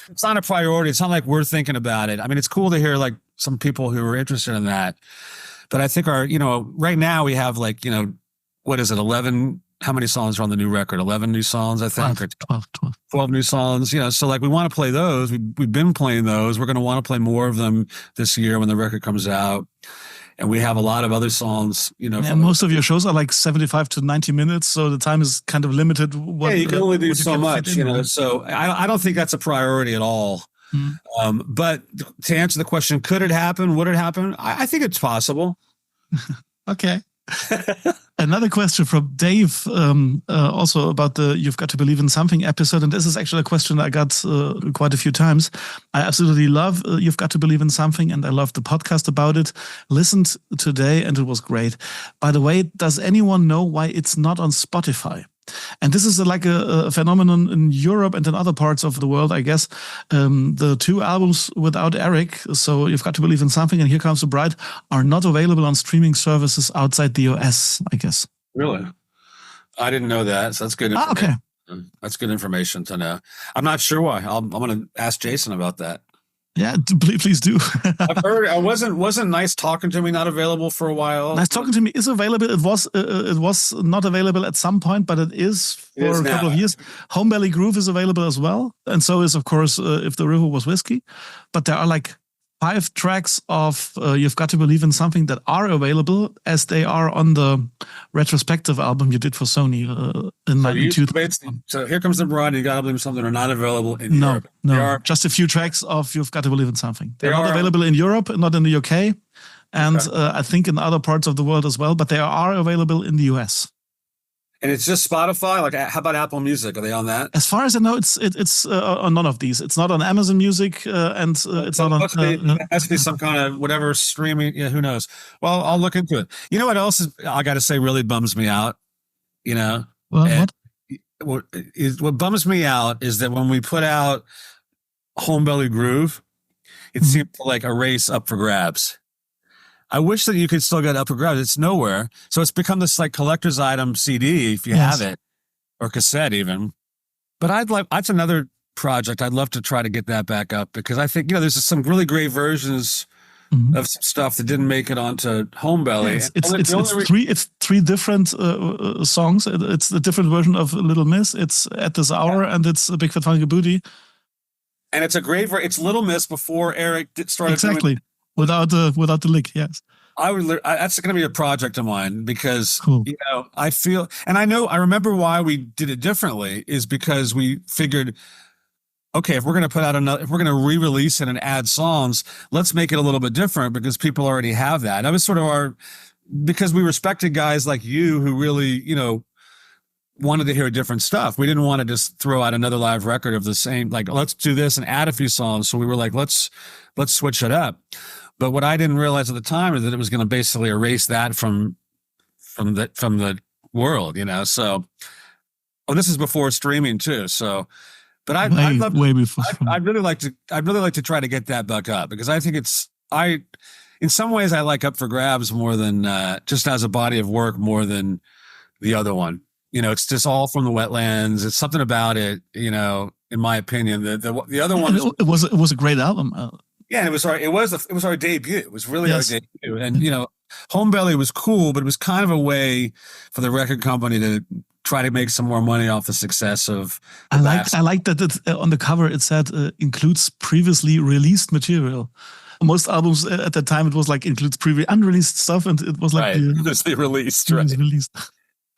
it's not a priority. It's not like we're thinking about it. I mean, it's cool to hear like some people who are interested in that. But I think right now we have like, what is it, 11, how many songs are on the new record? 11 new songs, I think. 12 new songs, so like we want to play those. We've been playing those. We're going to want to play more of them this year when the record comes out. And we have a lot of other songs, And most of your shows are like 75 to 90 minutes, so the time is kind of limited. You can only do so much, so I don't think that's a priority at all. Mm-hmm. But to answer the question, could it happen? Would it happen? I think it's possible. Okay. Another question from Dave, also about the You've Got to Believe in Something episode. And this is actually a question I got quite a few times. I absolutely love You've Got to Believe in Something, and I love the podcast about it. Listened today, and it was great. By the way, does anyone know why it's not on Spotify? And this is like a phenomenon in Europe and in other parts of the world, I guess. The two albums without Eric, so You've Got to Believe in Something and Here Comes the Bride, are not available on streaming services outside the US, I guess. Really? I didn't know that. So that's good information. Okay. That's good information to know. I'm not sure why. I'm going to ask Jason about that. Yeah, please do. I've heard wasn't Nice Talking to Me not available for a while. Nice Talking to Me is available. It was not available at some point, but it is for a couple of years. Homebelly Groove is available as well, and so is of course If the River Was Whiskey. But there are like 5 tracks of You've Got to Believe in Something that are available as they are on the retrospective album you did for Sony in 1992. So Here Comes the Bride, You Gotta Believe in Something are not available in Europe. No, just a few tracks of You've Got to Believe in Something. They're not available in Europe, not in the UK, and I think in other parts of the world as well, but they are available in the US. And it's just Spotify? Like, how about Apple Music? Are they on that? As far as I know, it's on none of these. It's not on Amazon Music, and it's not on... It has to be some kind of whatever streaming, who knows? Well, I'll look into it. You know what else I got to say really bums me out? What bums me out is that when we put out Homebelly Groove, it seemed like a race up for grabs. I wish that you could still get Up for Grabs. It's nowhere. So it's become this like collector's item CD if you have it, or cassette even. But that's another project. I'd love to try to get that back up because I think, there's some really great versions of some stuff that didn't make it onto Homebelly. Yeah, it's three different songs. It's a different version of Little Miss. It's At This Hour, and it's a Big Fat Funky Booty. And it's a great it's Little Miss before Eric started exactly. Without the lick, yes. That's going to be a project of mine because, I feel, and I remember why we did it differently is because we figured, okay, if we're going to if we're going to re-release it and add songs, let's make it a little bit different because people already have that. That was sort of because we respected guys like you who really, wanted to hear different stuff. We didn't want to just throw out another live record of the same, like, let's do this and add a few songs. So we were like, let's switch it up. But what I didn't realize at the time is that it was going to basically erase that from the world, So, this is before streaming too. So, but I'd really like to try to get that back up because I think in some ways I like Up for Grabs more than just as a body of work more than the other one. It's just all from the Wetlands. It's something about it, in my opinion. The other one it was a great album. Yeah, and it was our debut. It was really our debut. And Homebelly was cool, but it was kind of a way for the record company to try to make some more money off the success of I like that on the cover it said includes previously released material. Most albums at that time it was like includes previously unreleased stuff, and it was like previously released, right? Released.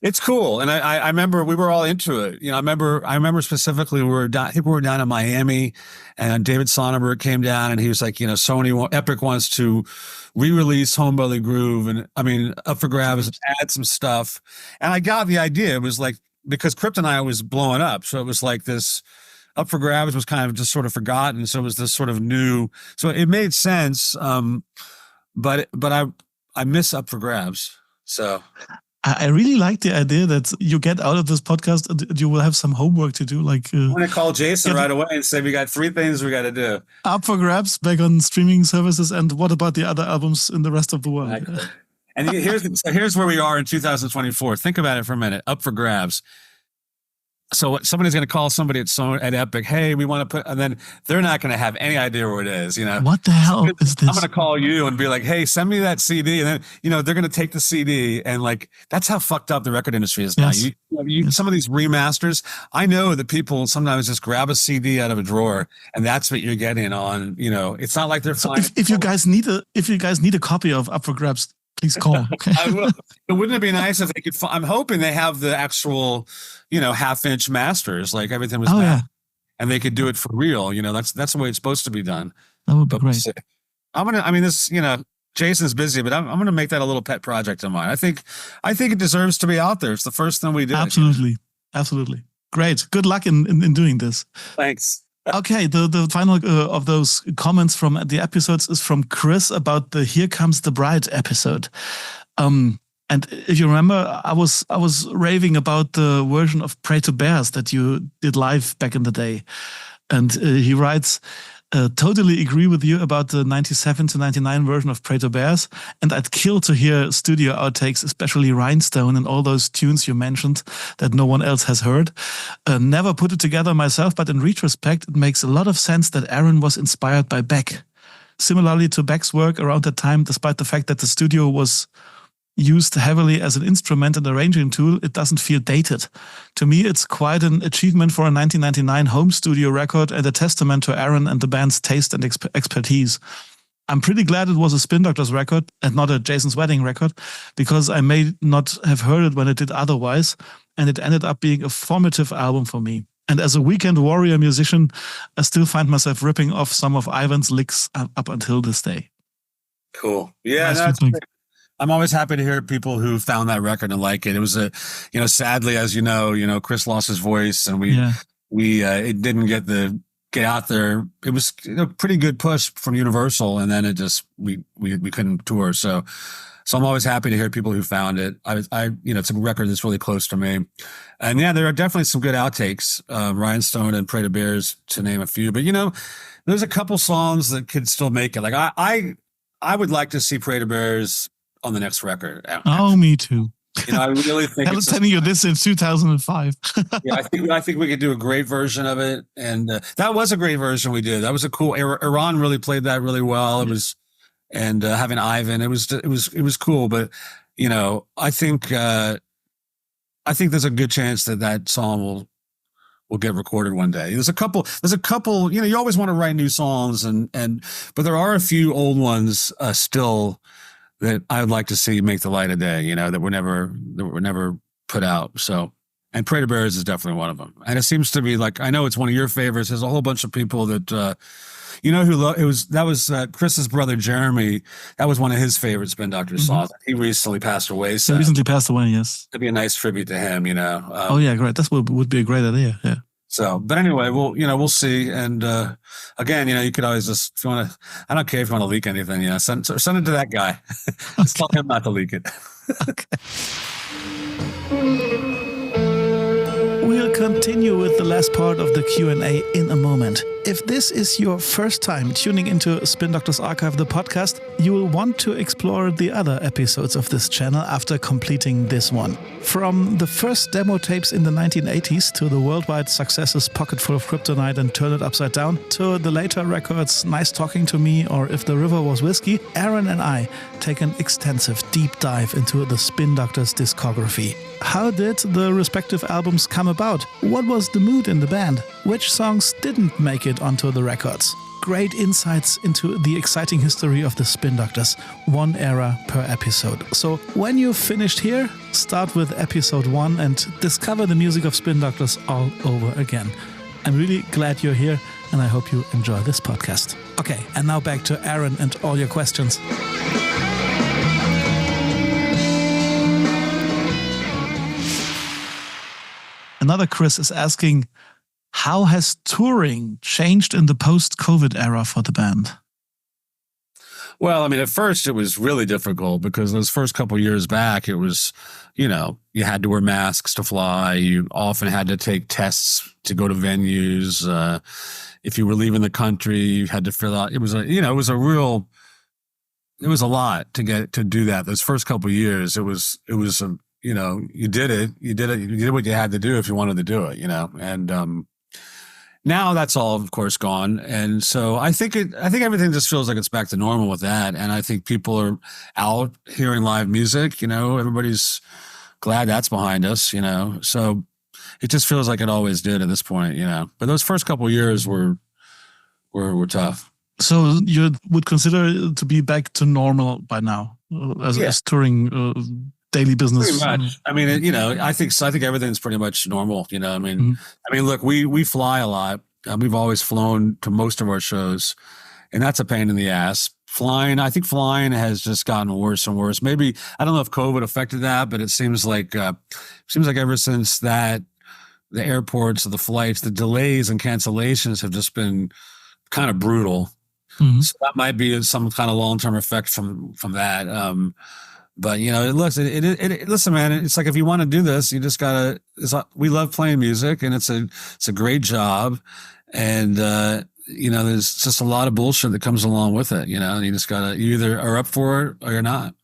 It's cool, and I remember we were all into it. I remember specifically we were down in Miami, and David Sonnenberg came down, and he was like, Epic wants to re-release Homebelly Groove, and Up for Grabs, add some stuff, and I got the idea. It was like because Kryptonite was blowing up, so it was like this Up for Grabs was kind of just sort of forgotten. So it was this sort of new, so it made sense. But I miss Up for Grabs. So I really like the idea that you get out of this podcast and you will have some homework to do. Like, I'm going to call Jason right away and say, we got 3 things we got to do. Up for Grabs back on streaming services. And what about the other albums in the rest of the world? Exactly. And here's where we are in 2024. Think about it for a minute. Up for Grabs. So somebody's going to call somebody at Epic, hey, we want to put, and then they're not going to have any idea what it is, you know. What the hell is this? I'm going to call you and be like, hey, send me that CD. And then, you know, they're going to take the CD and like, that's how fucked up the record industry is now. Yes. Some of these remasters, I know that people sometimes just grab a CD out of a drawer and that's what you're getting on, you know, it's not like they're fine. If you guys need a copy of Up for Grabs, please call. Okay. Wouldn't it be nice if they could? I'm hoping they have the actual, you know, 1/2-inch masters, like everything was, and they could do it for real. You know, that's the way it's supposed to be done. That would be great. This, you know, Jason's busy, but I'm gonna make that a little pet project of mine. I think it deserves to be out there. It's the first thing we did. Absolutely, great. Good luck in doing this. Thanks. Okay, the final of those comments from the episodes is from Chris about the Here Comes the Bride episode. And if you remember, I was raving about the version of Pray to Bears that you did live back in the day. And he writes, totally agree with you about the 97 to 99 version of Pray to Bears. And I'd kill to hear studio outtakes, especially Rhinestone and all those tunes you mentioned that no one else has heard. Never put it together myself, but in retrospect, it makes a lot of sense that Aaron was inspired by Beck. Similarly to Beck's work around that time, despite the fact that the studio was used heavily as an instrument and arranging tool, it doesn't feel dated. To me, it's quite an achievement for a 1999 home studio record and a testament to Aaron and the band's taste and expertise. I'm pretty glad it was a Spin Doctors record and not a Jason's Wedding record, because I may not have heard it when it did otherwise, and it ended up being a formative album for me. And as a weekend warrior musician, I still find myself ripping off some of Ivan's licks up until this day. Cool. Yeah, I'm always happy to hear people who found that record and like it. It was sadly, as you know, Chris lost his voice and it didn't get out there. It was a pretty good push from Universal, and then it just, we couldn't tour. So I'm always happy to hear people who found it. It's a record that's really close to me. And yeah, there are definitely some good outtakes, Rhinestone and Pray to Bears, to name a few, but there's a couple songs that could still make it. Like I would like to see Pray to Bears on the next record. Oh, me too. I really think I was telling you this in 2005. Yeah, I think we could do a great version of it, and that was a great version we did. That was a cool. Iran really played that really well. It was, and having Ivan, it was cool. But I think there's a good chance that song will get recorded one day. There's a couple. You always want to write new songs, but there are a few old ones still that I would like to see make the light of day, that were never put out. So, and Pray to Bears is definitely one of them. And it seems to be like, I know it's one of your favorites. There's a whole bunch of people that, that was Chris's brother, Jeremy. That was one of his favorite Spin Doctors songs. He recently passed away. So he recently passed away, yes. It'd be a nice tribute to him, oh yeah, great. That would be a great idea, yeah. So, but anyway, we'll see. And again, you could always just, if you want to, I don't care if you want to leak anything, send it to that guy. Just tell him not to leak it. Okay. We'll continue with the last part of the Q&A in a moment. If this is your first time tuning into Spin Doctors Archive, the podcast, you will want to explore the other episodes of this channel after completing this one. From the first demo tapes in the 1980s to the worldwide successes Pocketful of Kryptonite and Turn It Upside Down, to the later records Nice Talking to Me or If the River Was Whiskey, Aaron and I take an extensive deep dive into the Spin Doctors discography. How did the respective albums come about? What was the mood in the band? Which songs didn't make it onto the records? Great insights into the exciting history of the Spin Doctors, one era per episode. So when you've finished here, start with episode 1 and discover the music of Spin Doctors all over again. I'm really glad you're here, and I hope you enjoy this podcast. Okay, and now back to Aaron and all your questions. Another Chris is asking, How has touring changed in the post-COVID era for the band? Well, I mean, at first it was really difficult because those first couple of years back, it was, you had to wear masks to fly. You often had to take tests to go to venues. If you were leaving the country, you had to fill out. It was a lot to do that. Those first couple of years, you did what you had to do if you wanted to do it, and, now that's all, of course, gone. And so I think everything just feels like it's back to normal with that. And I think people are out hearing live music, everybody's glad that's behind us, so it just feels like it always did at this point, but those first couple of years were tough. So you would consider it to be back to normal by now as touring daily business? Pretty much. I mean, I think everything's pretty much normal. Look, we fly a lot. We've always flown to most of our shows, and that's a pain in the ass. I think flying has just gotten worse and worse. Maybe, I don't know if COVID affected that, but it seems like ever since that, the airports, the flights, the delays and cancellations have just been kind of brutal. Mm-hmm. So that might be some kind of long-term effect from that. But listen, man, it's like, if you want to do this, you just gotta, we love playing music, and it's a great job. And, there's just a lot of bullshit that comes along with it, and you either are up for it or you're not.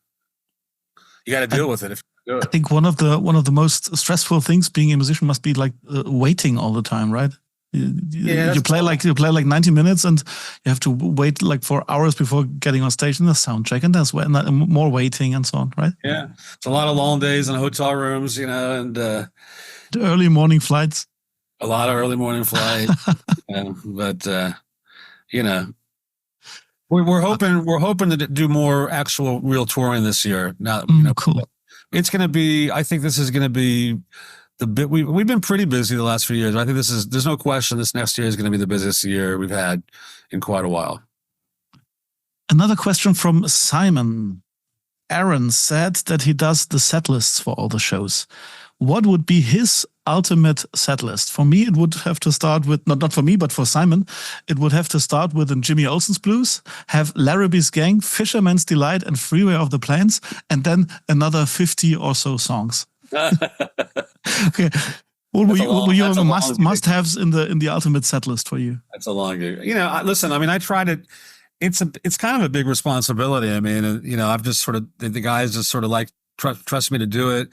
You got to deal with it. If you do it. I think one of the most stressful things being a musician must be like waiting all the time, right? You play like 90 minutes, and you have to wait like 4 hours before getting on stage in the sound check, and there's more waiting and so on, right? Yeah, it's a lot of long days in hotel rooms, and the early morning flights. A lot of early morning flights, but we're hoping to do more actual real touring this year. Now, cool. It's going to be. I think this is going to be. We've been pretty busy the last few years. I think there's no question this next year is going to be the busiest year we've had in quite a while. Another question from Simon. Aaron said that he does the set lists for all the shows. What would be his ultimate set list? For me, it would have to start with, not for me, but for Simon, it would have to start with Jimmy Olsen's Blues, have Larrabee's Gang, Fisherman's Delight, and Freeway of the Plains, and then another 50 or so songs. Okay, what were your must-haves in the ultimate set list for you? That's a long gig. Listen. I mean, I try to. It's kind of a big responsibility. I mean, I've just sort of, the guys just sort of like trust me to do it,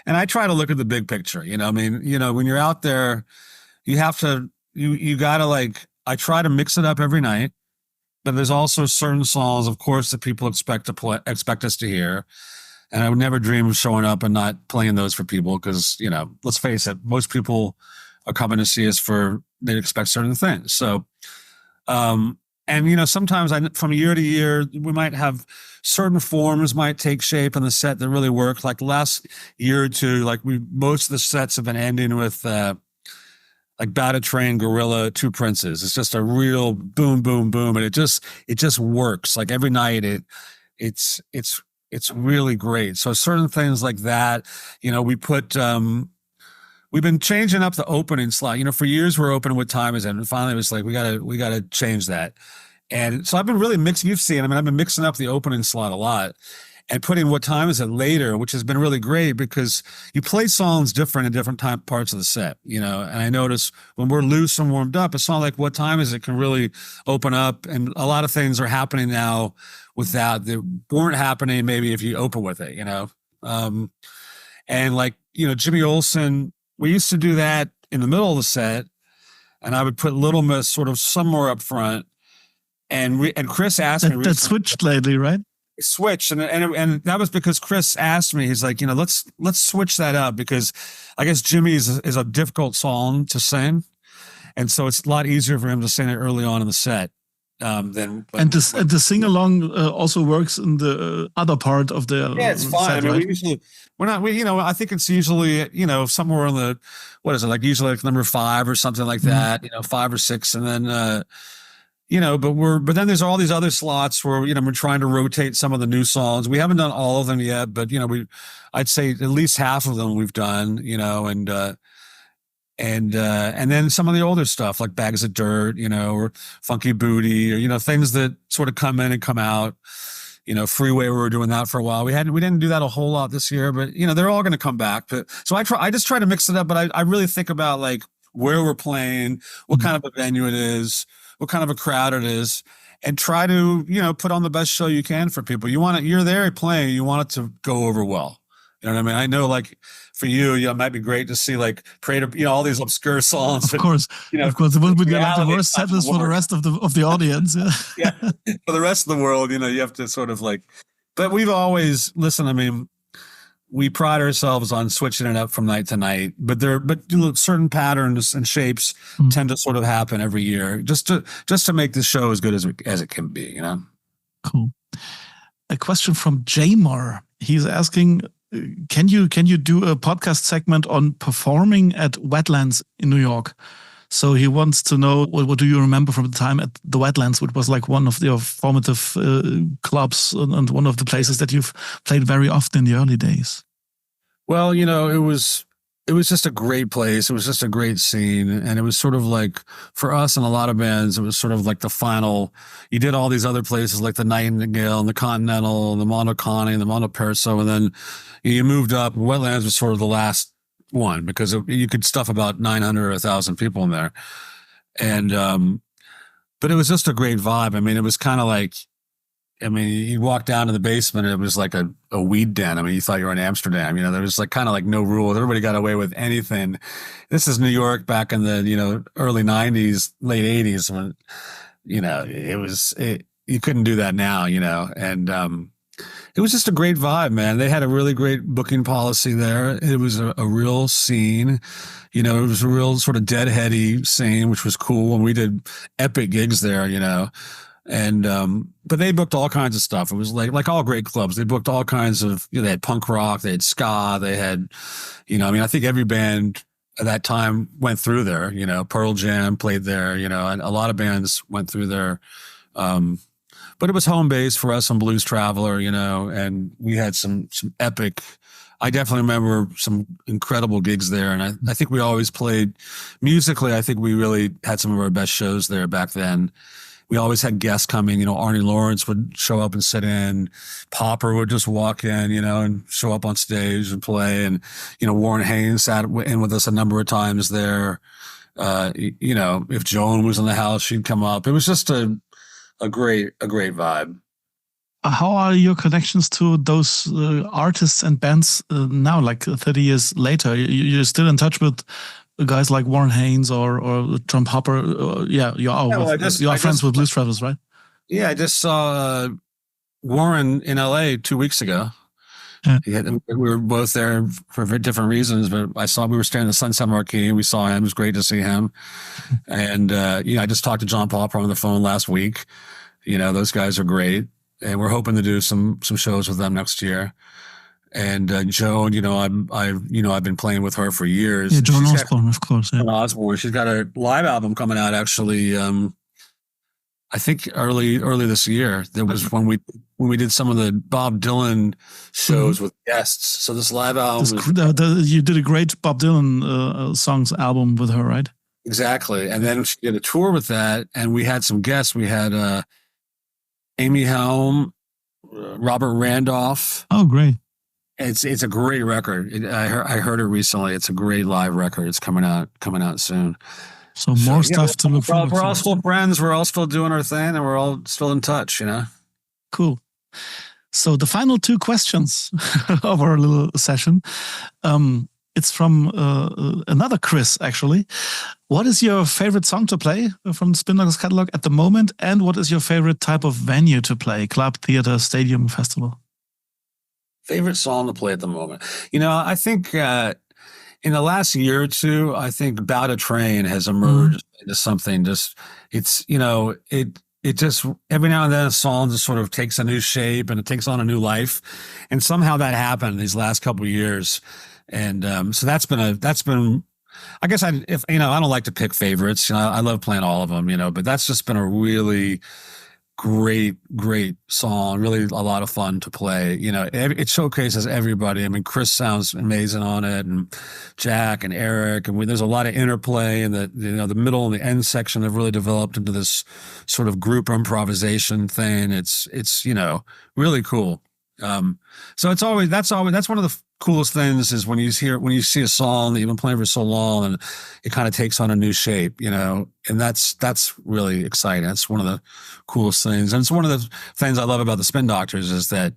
and I try to look at the big picture. When you're out there, you have to. You gotta I try to mix it up every night, but there's also certain songs, of course, that people expect us to hear. And I would never dream of showing up and not playing those for people because, let's face it, most people are coming to see us they expect certain things. So, sometimes from year to year, we might have certain forms might take shape in the set that really work. Like the last year or two, most of the sets have been ending with, Baton, Gorilla, Two Princes. It's just a real boom, boom, boom. And it just works. Like every night it's really great. So certain things like that, we've been changing up the opening slot. For years we're opening What Time Is It? And finally it was like, we gotta change that. And so I've been really mixing, you've seen, I've been mixing up the opening slot a lot and putting What Time Is It later, which has been really great because you play songs different in different parts of the set, and I notice when we're loose and warmed up, a song like What Time Is It can really open up, and a lot of things are happening now with that weren't happening maybe if you open with it, and Jimmy Olsen, we used to do that in the middle of the set, and I would put Little Miss sort of somewhere up front, and Chris asked me that switched lately, right? Switch, and that was because Chris asked me. He's like, let's switch that up because I guess Jimmy is a difficult song to sing, and so it's a lot easier for him to sing it early on in the set. The sing along also works in the other part of the it's fine. set, right? I think it's usually somewhere in the usually number 5 or something like that, 5 or 6, and then but then there's all these other slots where we're trying to rotate some of the new songs. We haven't done all of them yet, but I'd say at least half of them we've done, And then some of the older stuff like Bags of Dirt, or Funky Booty, or, things that sort of come in and come out. Freeway, we were doing that for a while. We didn't do that a whole lot this year, but they're all going to come back. But so I just try to mix it up, but I really think about like where we're playing, what kind of a venue it is, what kind of a crowd it is, and try to, put on the best show you can for people. You're there playing, you want it to go over well. You know what I mean? I know, like, for you, it might be great to see, like, Pray to, all these obscure songs. Of course. It would be like the worst set list for the rest of the audience. Yeah. For the rest of the world, you have to sort of like, but we've always, listen, I mean, we pride ourselves on switching it up from night to night, but certain patterns and shapes tend to sort of happen every year just to make the show as good as it can be, Cool. A question from Jamar. He's asking, can you do a podcast segment on performing at Wetlands in New York? So he wants to know, what do you remember from the time at the Wetlands, which was like one of your formative clubs and one of the places that you've played very often in the early days? Well, it was just a great place. It was just a great scene. And it was sort of like, for us and a lot of bands, it was sort of like the final, you did all these other places like the Nightingale and the Continental and the Montocani and the Monteperso. And then you moved up. Wetlands was sort of the last one because you could stuff about 900 or 1,000 people in there. And, but it was just a great vibe. I mean, it was kind of like, you walk down to the basement and it was like a weed den. I mean, you thought you were in Amsterdam. There was like kind of like no rules. Everybody got away with anything. This is New York back in the, early 90s, late 80s when, you couldn't do that now, and it was just a great vibe, man. They had a really great booking policy there. It was a real scene. It was a real sort of deadheady scene, which was cool. And we did epic gigs there, And, but they booked all kinds of stuff. It was like all great clubs. They booked all kinds of, they had punk rock, they had ska, they had, I think every band at that time went through there, Pearl Jam played there, and a lot of bands went through there. But it was home base for us on Blues Traveler, and we had some epic, I definitely remember some incredible gigs there. And I think we always played musically. I think we really had some of our best shows there back then. We always had guests coming, Arnie Lawrence would show up and sit in. Popper would just walk in, and show up on stage and play. And, Warren Haynes sat in with us a number of times there. If Joan was in the house, she'd come up. It was just a great vibe. How are your connections to those artists and bands now, like 30 years later? You're still in touch with guys like Warren Haynes or John Popper? You are friends with Blues Travelers, right? Yeah, I just saw Warren in LA 2 weeks ago. Yeah. We were both there for different reasons, but we were staying in the Sunset Marquee. We saw him. It was great to see him. And, I just talked to John Popper on the phone last week. Those guys are great. And we're hoping to do some shows with them next year. And Joan, I've been playing with her for years. Yeah, Joan Osborne, of course. Yeah. Osborne. She's got a live album coming out actually. I think early this year. That was when we did some of the Bob Dylan shows with guests. So this live album, you did a great Bob Dylan songs album with her, right? Exactly. And then she did a tour with that, and we had some guests. We had Amy Helm, Robert Randolph. Oh, great! It's a great record. I heard it recently. It's a great live record. It's coming out soon. So more stuff to look forward to. We're all still friends. We're all still doing our thing, and we're all still in touch. Cool. So the final two questions of our little session. It's from another Chris, actually. What is your favorite song to play from Spin Doctors catalog at the moment? And what is your favorite type of venue to play? Club, theater, stadium, festival? Favorite song to play at the moment? I think in the last year or two, I think Bout a Train has emerged into something it just, every now and then a song just sort of takes a new shape and it takes on a new life. And somehow that happened these last couple of years. And so that's been, I guess I don't like to pick favorites. I love playing all of them, but that's just been a really, great song. Really a lot of fun to play. You know, it showcases everybody. I mean, Chris sounds amazing on it, and Jack and Eric, and there's a lot of interplay, and the middle and the end section have really developed into this sort of group improvisation thing. It's you know, really cool. So that's one of the coolest things is when you see a song that you've been playing for so long and it kind of takes on a new shape, you know, and that's really exciting. That's one of the coolest things. And it's one of the things I love about the Spin Doctors is that,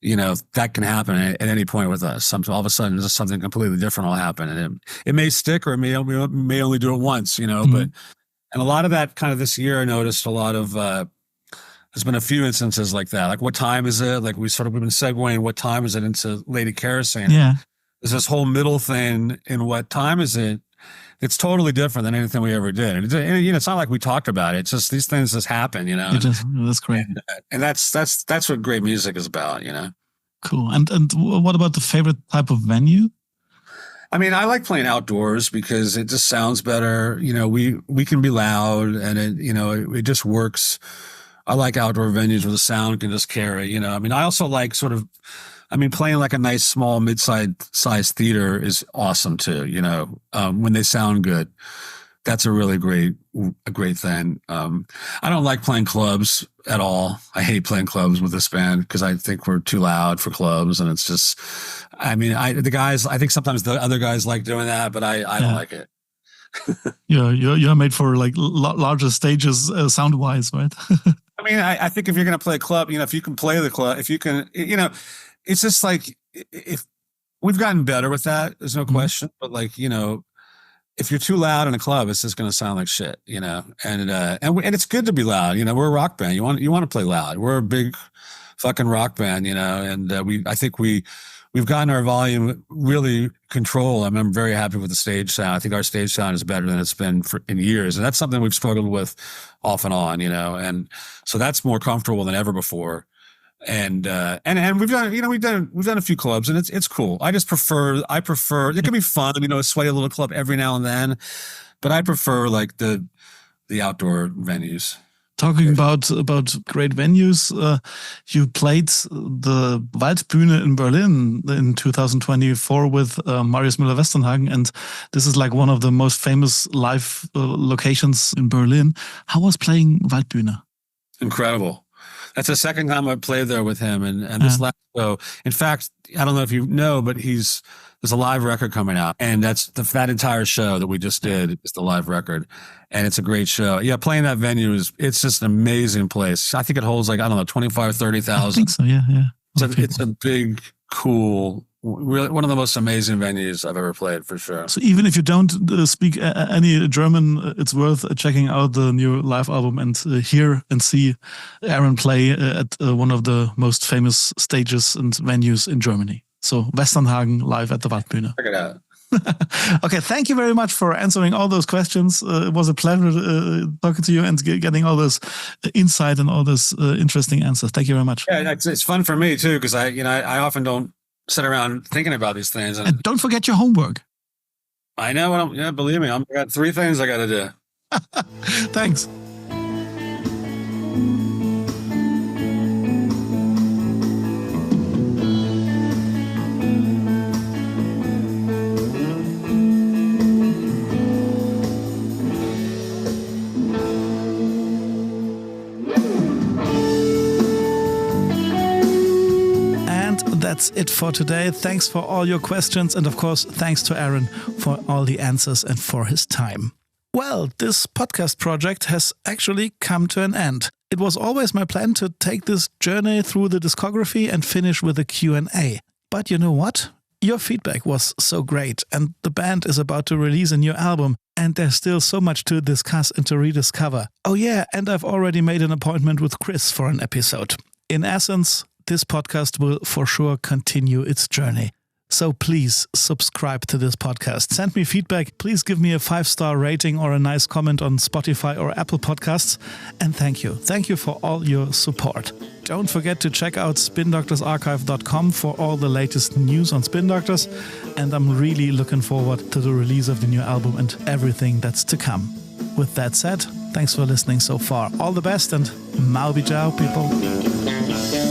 you know, that can happen at any point with us. All of a sudden, just something completely different will happen, and it may stick, or it may only do it once, you know. Mm-hmm. And a lot of that kind of this year, I noticed a lot of. There's been a few instances like that. Like, what time is it? Like, we've been segueing what time is it into Lady Kerosene. Yeah. There's this whole middle thing in what time is it? It's totally different than anything we ever did. And you know, it's not like we talked about it. It's just these things just happen, you know. That's great. And that's what great music is about, you know. Cool. And what about the favorite type of venue? I mean, I like playing outdoors because it just sounds better. You know, we can be loud, and it just works. I like outdoor venues where the sound can just carry, you know. I mean, I also like playing like a nice small mid-sized theater is awesome too, you know, when they sound good. That's a really great thing. I don't like playing clubs at all. I hate playing clubs with this band because I think we're too loud for clubs, and it's just, I mean, I think sometimes the other guys like doing that, but I don't like it. You're made for like larger stages sound wise, right? I mean, I think if you're going to play a club, you know, if you can play the club, if you can, you know, it's just like, if we've gotten better with that, there's no question. But like, you know, if you're too loud in a club, it's just going to sound like shit, you know. And it's good to be loud. You know, we're a rock band. You want to play loud. We're a big fucking rock band, you know. And I think we've gotten our volume really controlled. I'm very happy with the stage sound. I think our stage sound is better than it's been in years. And that's something we've struggled with off and on, you know. And so that's more comfortable than ever before. And we've done a few clubs, and it's cool. I prefer, it can be fun, you know, a sweaty little club every now and then, but I prefer like the outdoor venues. Talking about great venues, you played the Waldbühne in Berlin in 2024 with Marius Müller-Westernhagen, and this is like one of the most famous live locations in Berlin. How was playing Waldbühne? Incredible. That's the second time I played there with him, and this last show. In fact, I don't know if you know, but there's a live record coming out, and that entire show that we just did is the live record, and it's a great show. Yeah, playing that venue it's just an amazing place. I think it holds like, I don't know, 25,000, 30,000. I think so, yeah. It's a big, cool, really one of the most amazing venues I've ever played, for sure. So even if you don't speak any German, it's worth checking out the new live album and hear and see Aaron play at one of the most famous stages and venues in Germany. So Westernhagen live at the Waldbühne. Check it out. Okay, thank you very much for answering all those questions. It was a pleasure talking to you and getting all this insight and all those interesting answers. Thank you very much. Yeah, it's fun for me too, because I often don't sit around thinking about these things. And don't forget your homework. I know. Believe me, I've got 3 things I got to do. Thanks. That's it for today. Thanks for all your questions, and of course, thanks to Aaron for all the answers and for his time. Well, this podcast project has actually come to an end. It was always my plan to take this journey through the discography and finish with a Q&A. But you know what? Your feedback was so great, and the band is about to release a new album, and there's still so much to discuss and to rediscover. Oh yeah, and I've already made an appointment with Chris for an episode. In essence, this podcast will for sure continue its journey. So please subscribe to this podcast. Send me feedback. Please give me a 5-star rating or a nice comment on Spotify or Apple Podcasts. And thank you. Thank you for all your support. Don't forget to check out spindoctorsarchive.com for all the latest news on Spin Doctors. And I'm really looking forward to the release of the new album and everything that's to come. With that said, Thanks for listening so far. All the best and Mau Bi Jiao, people.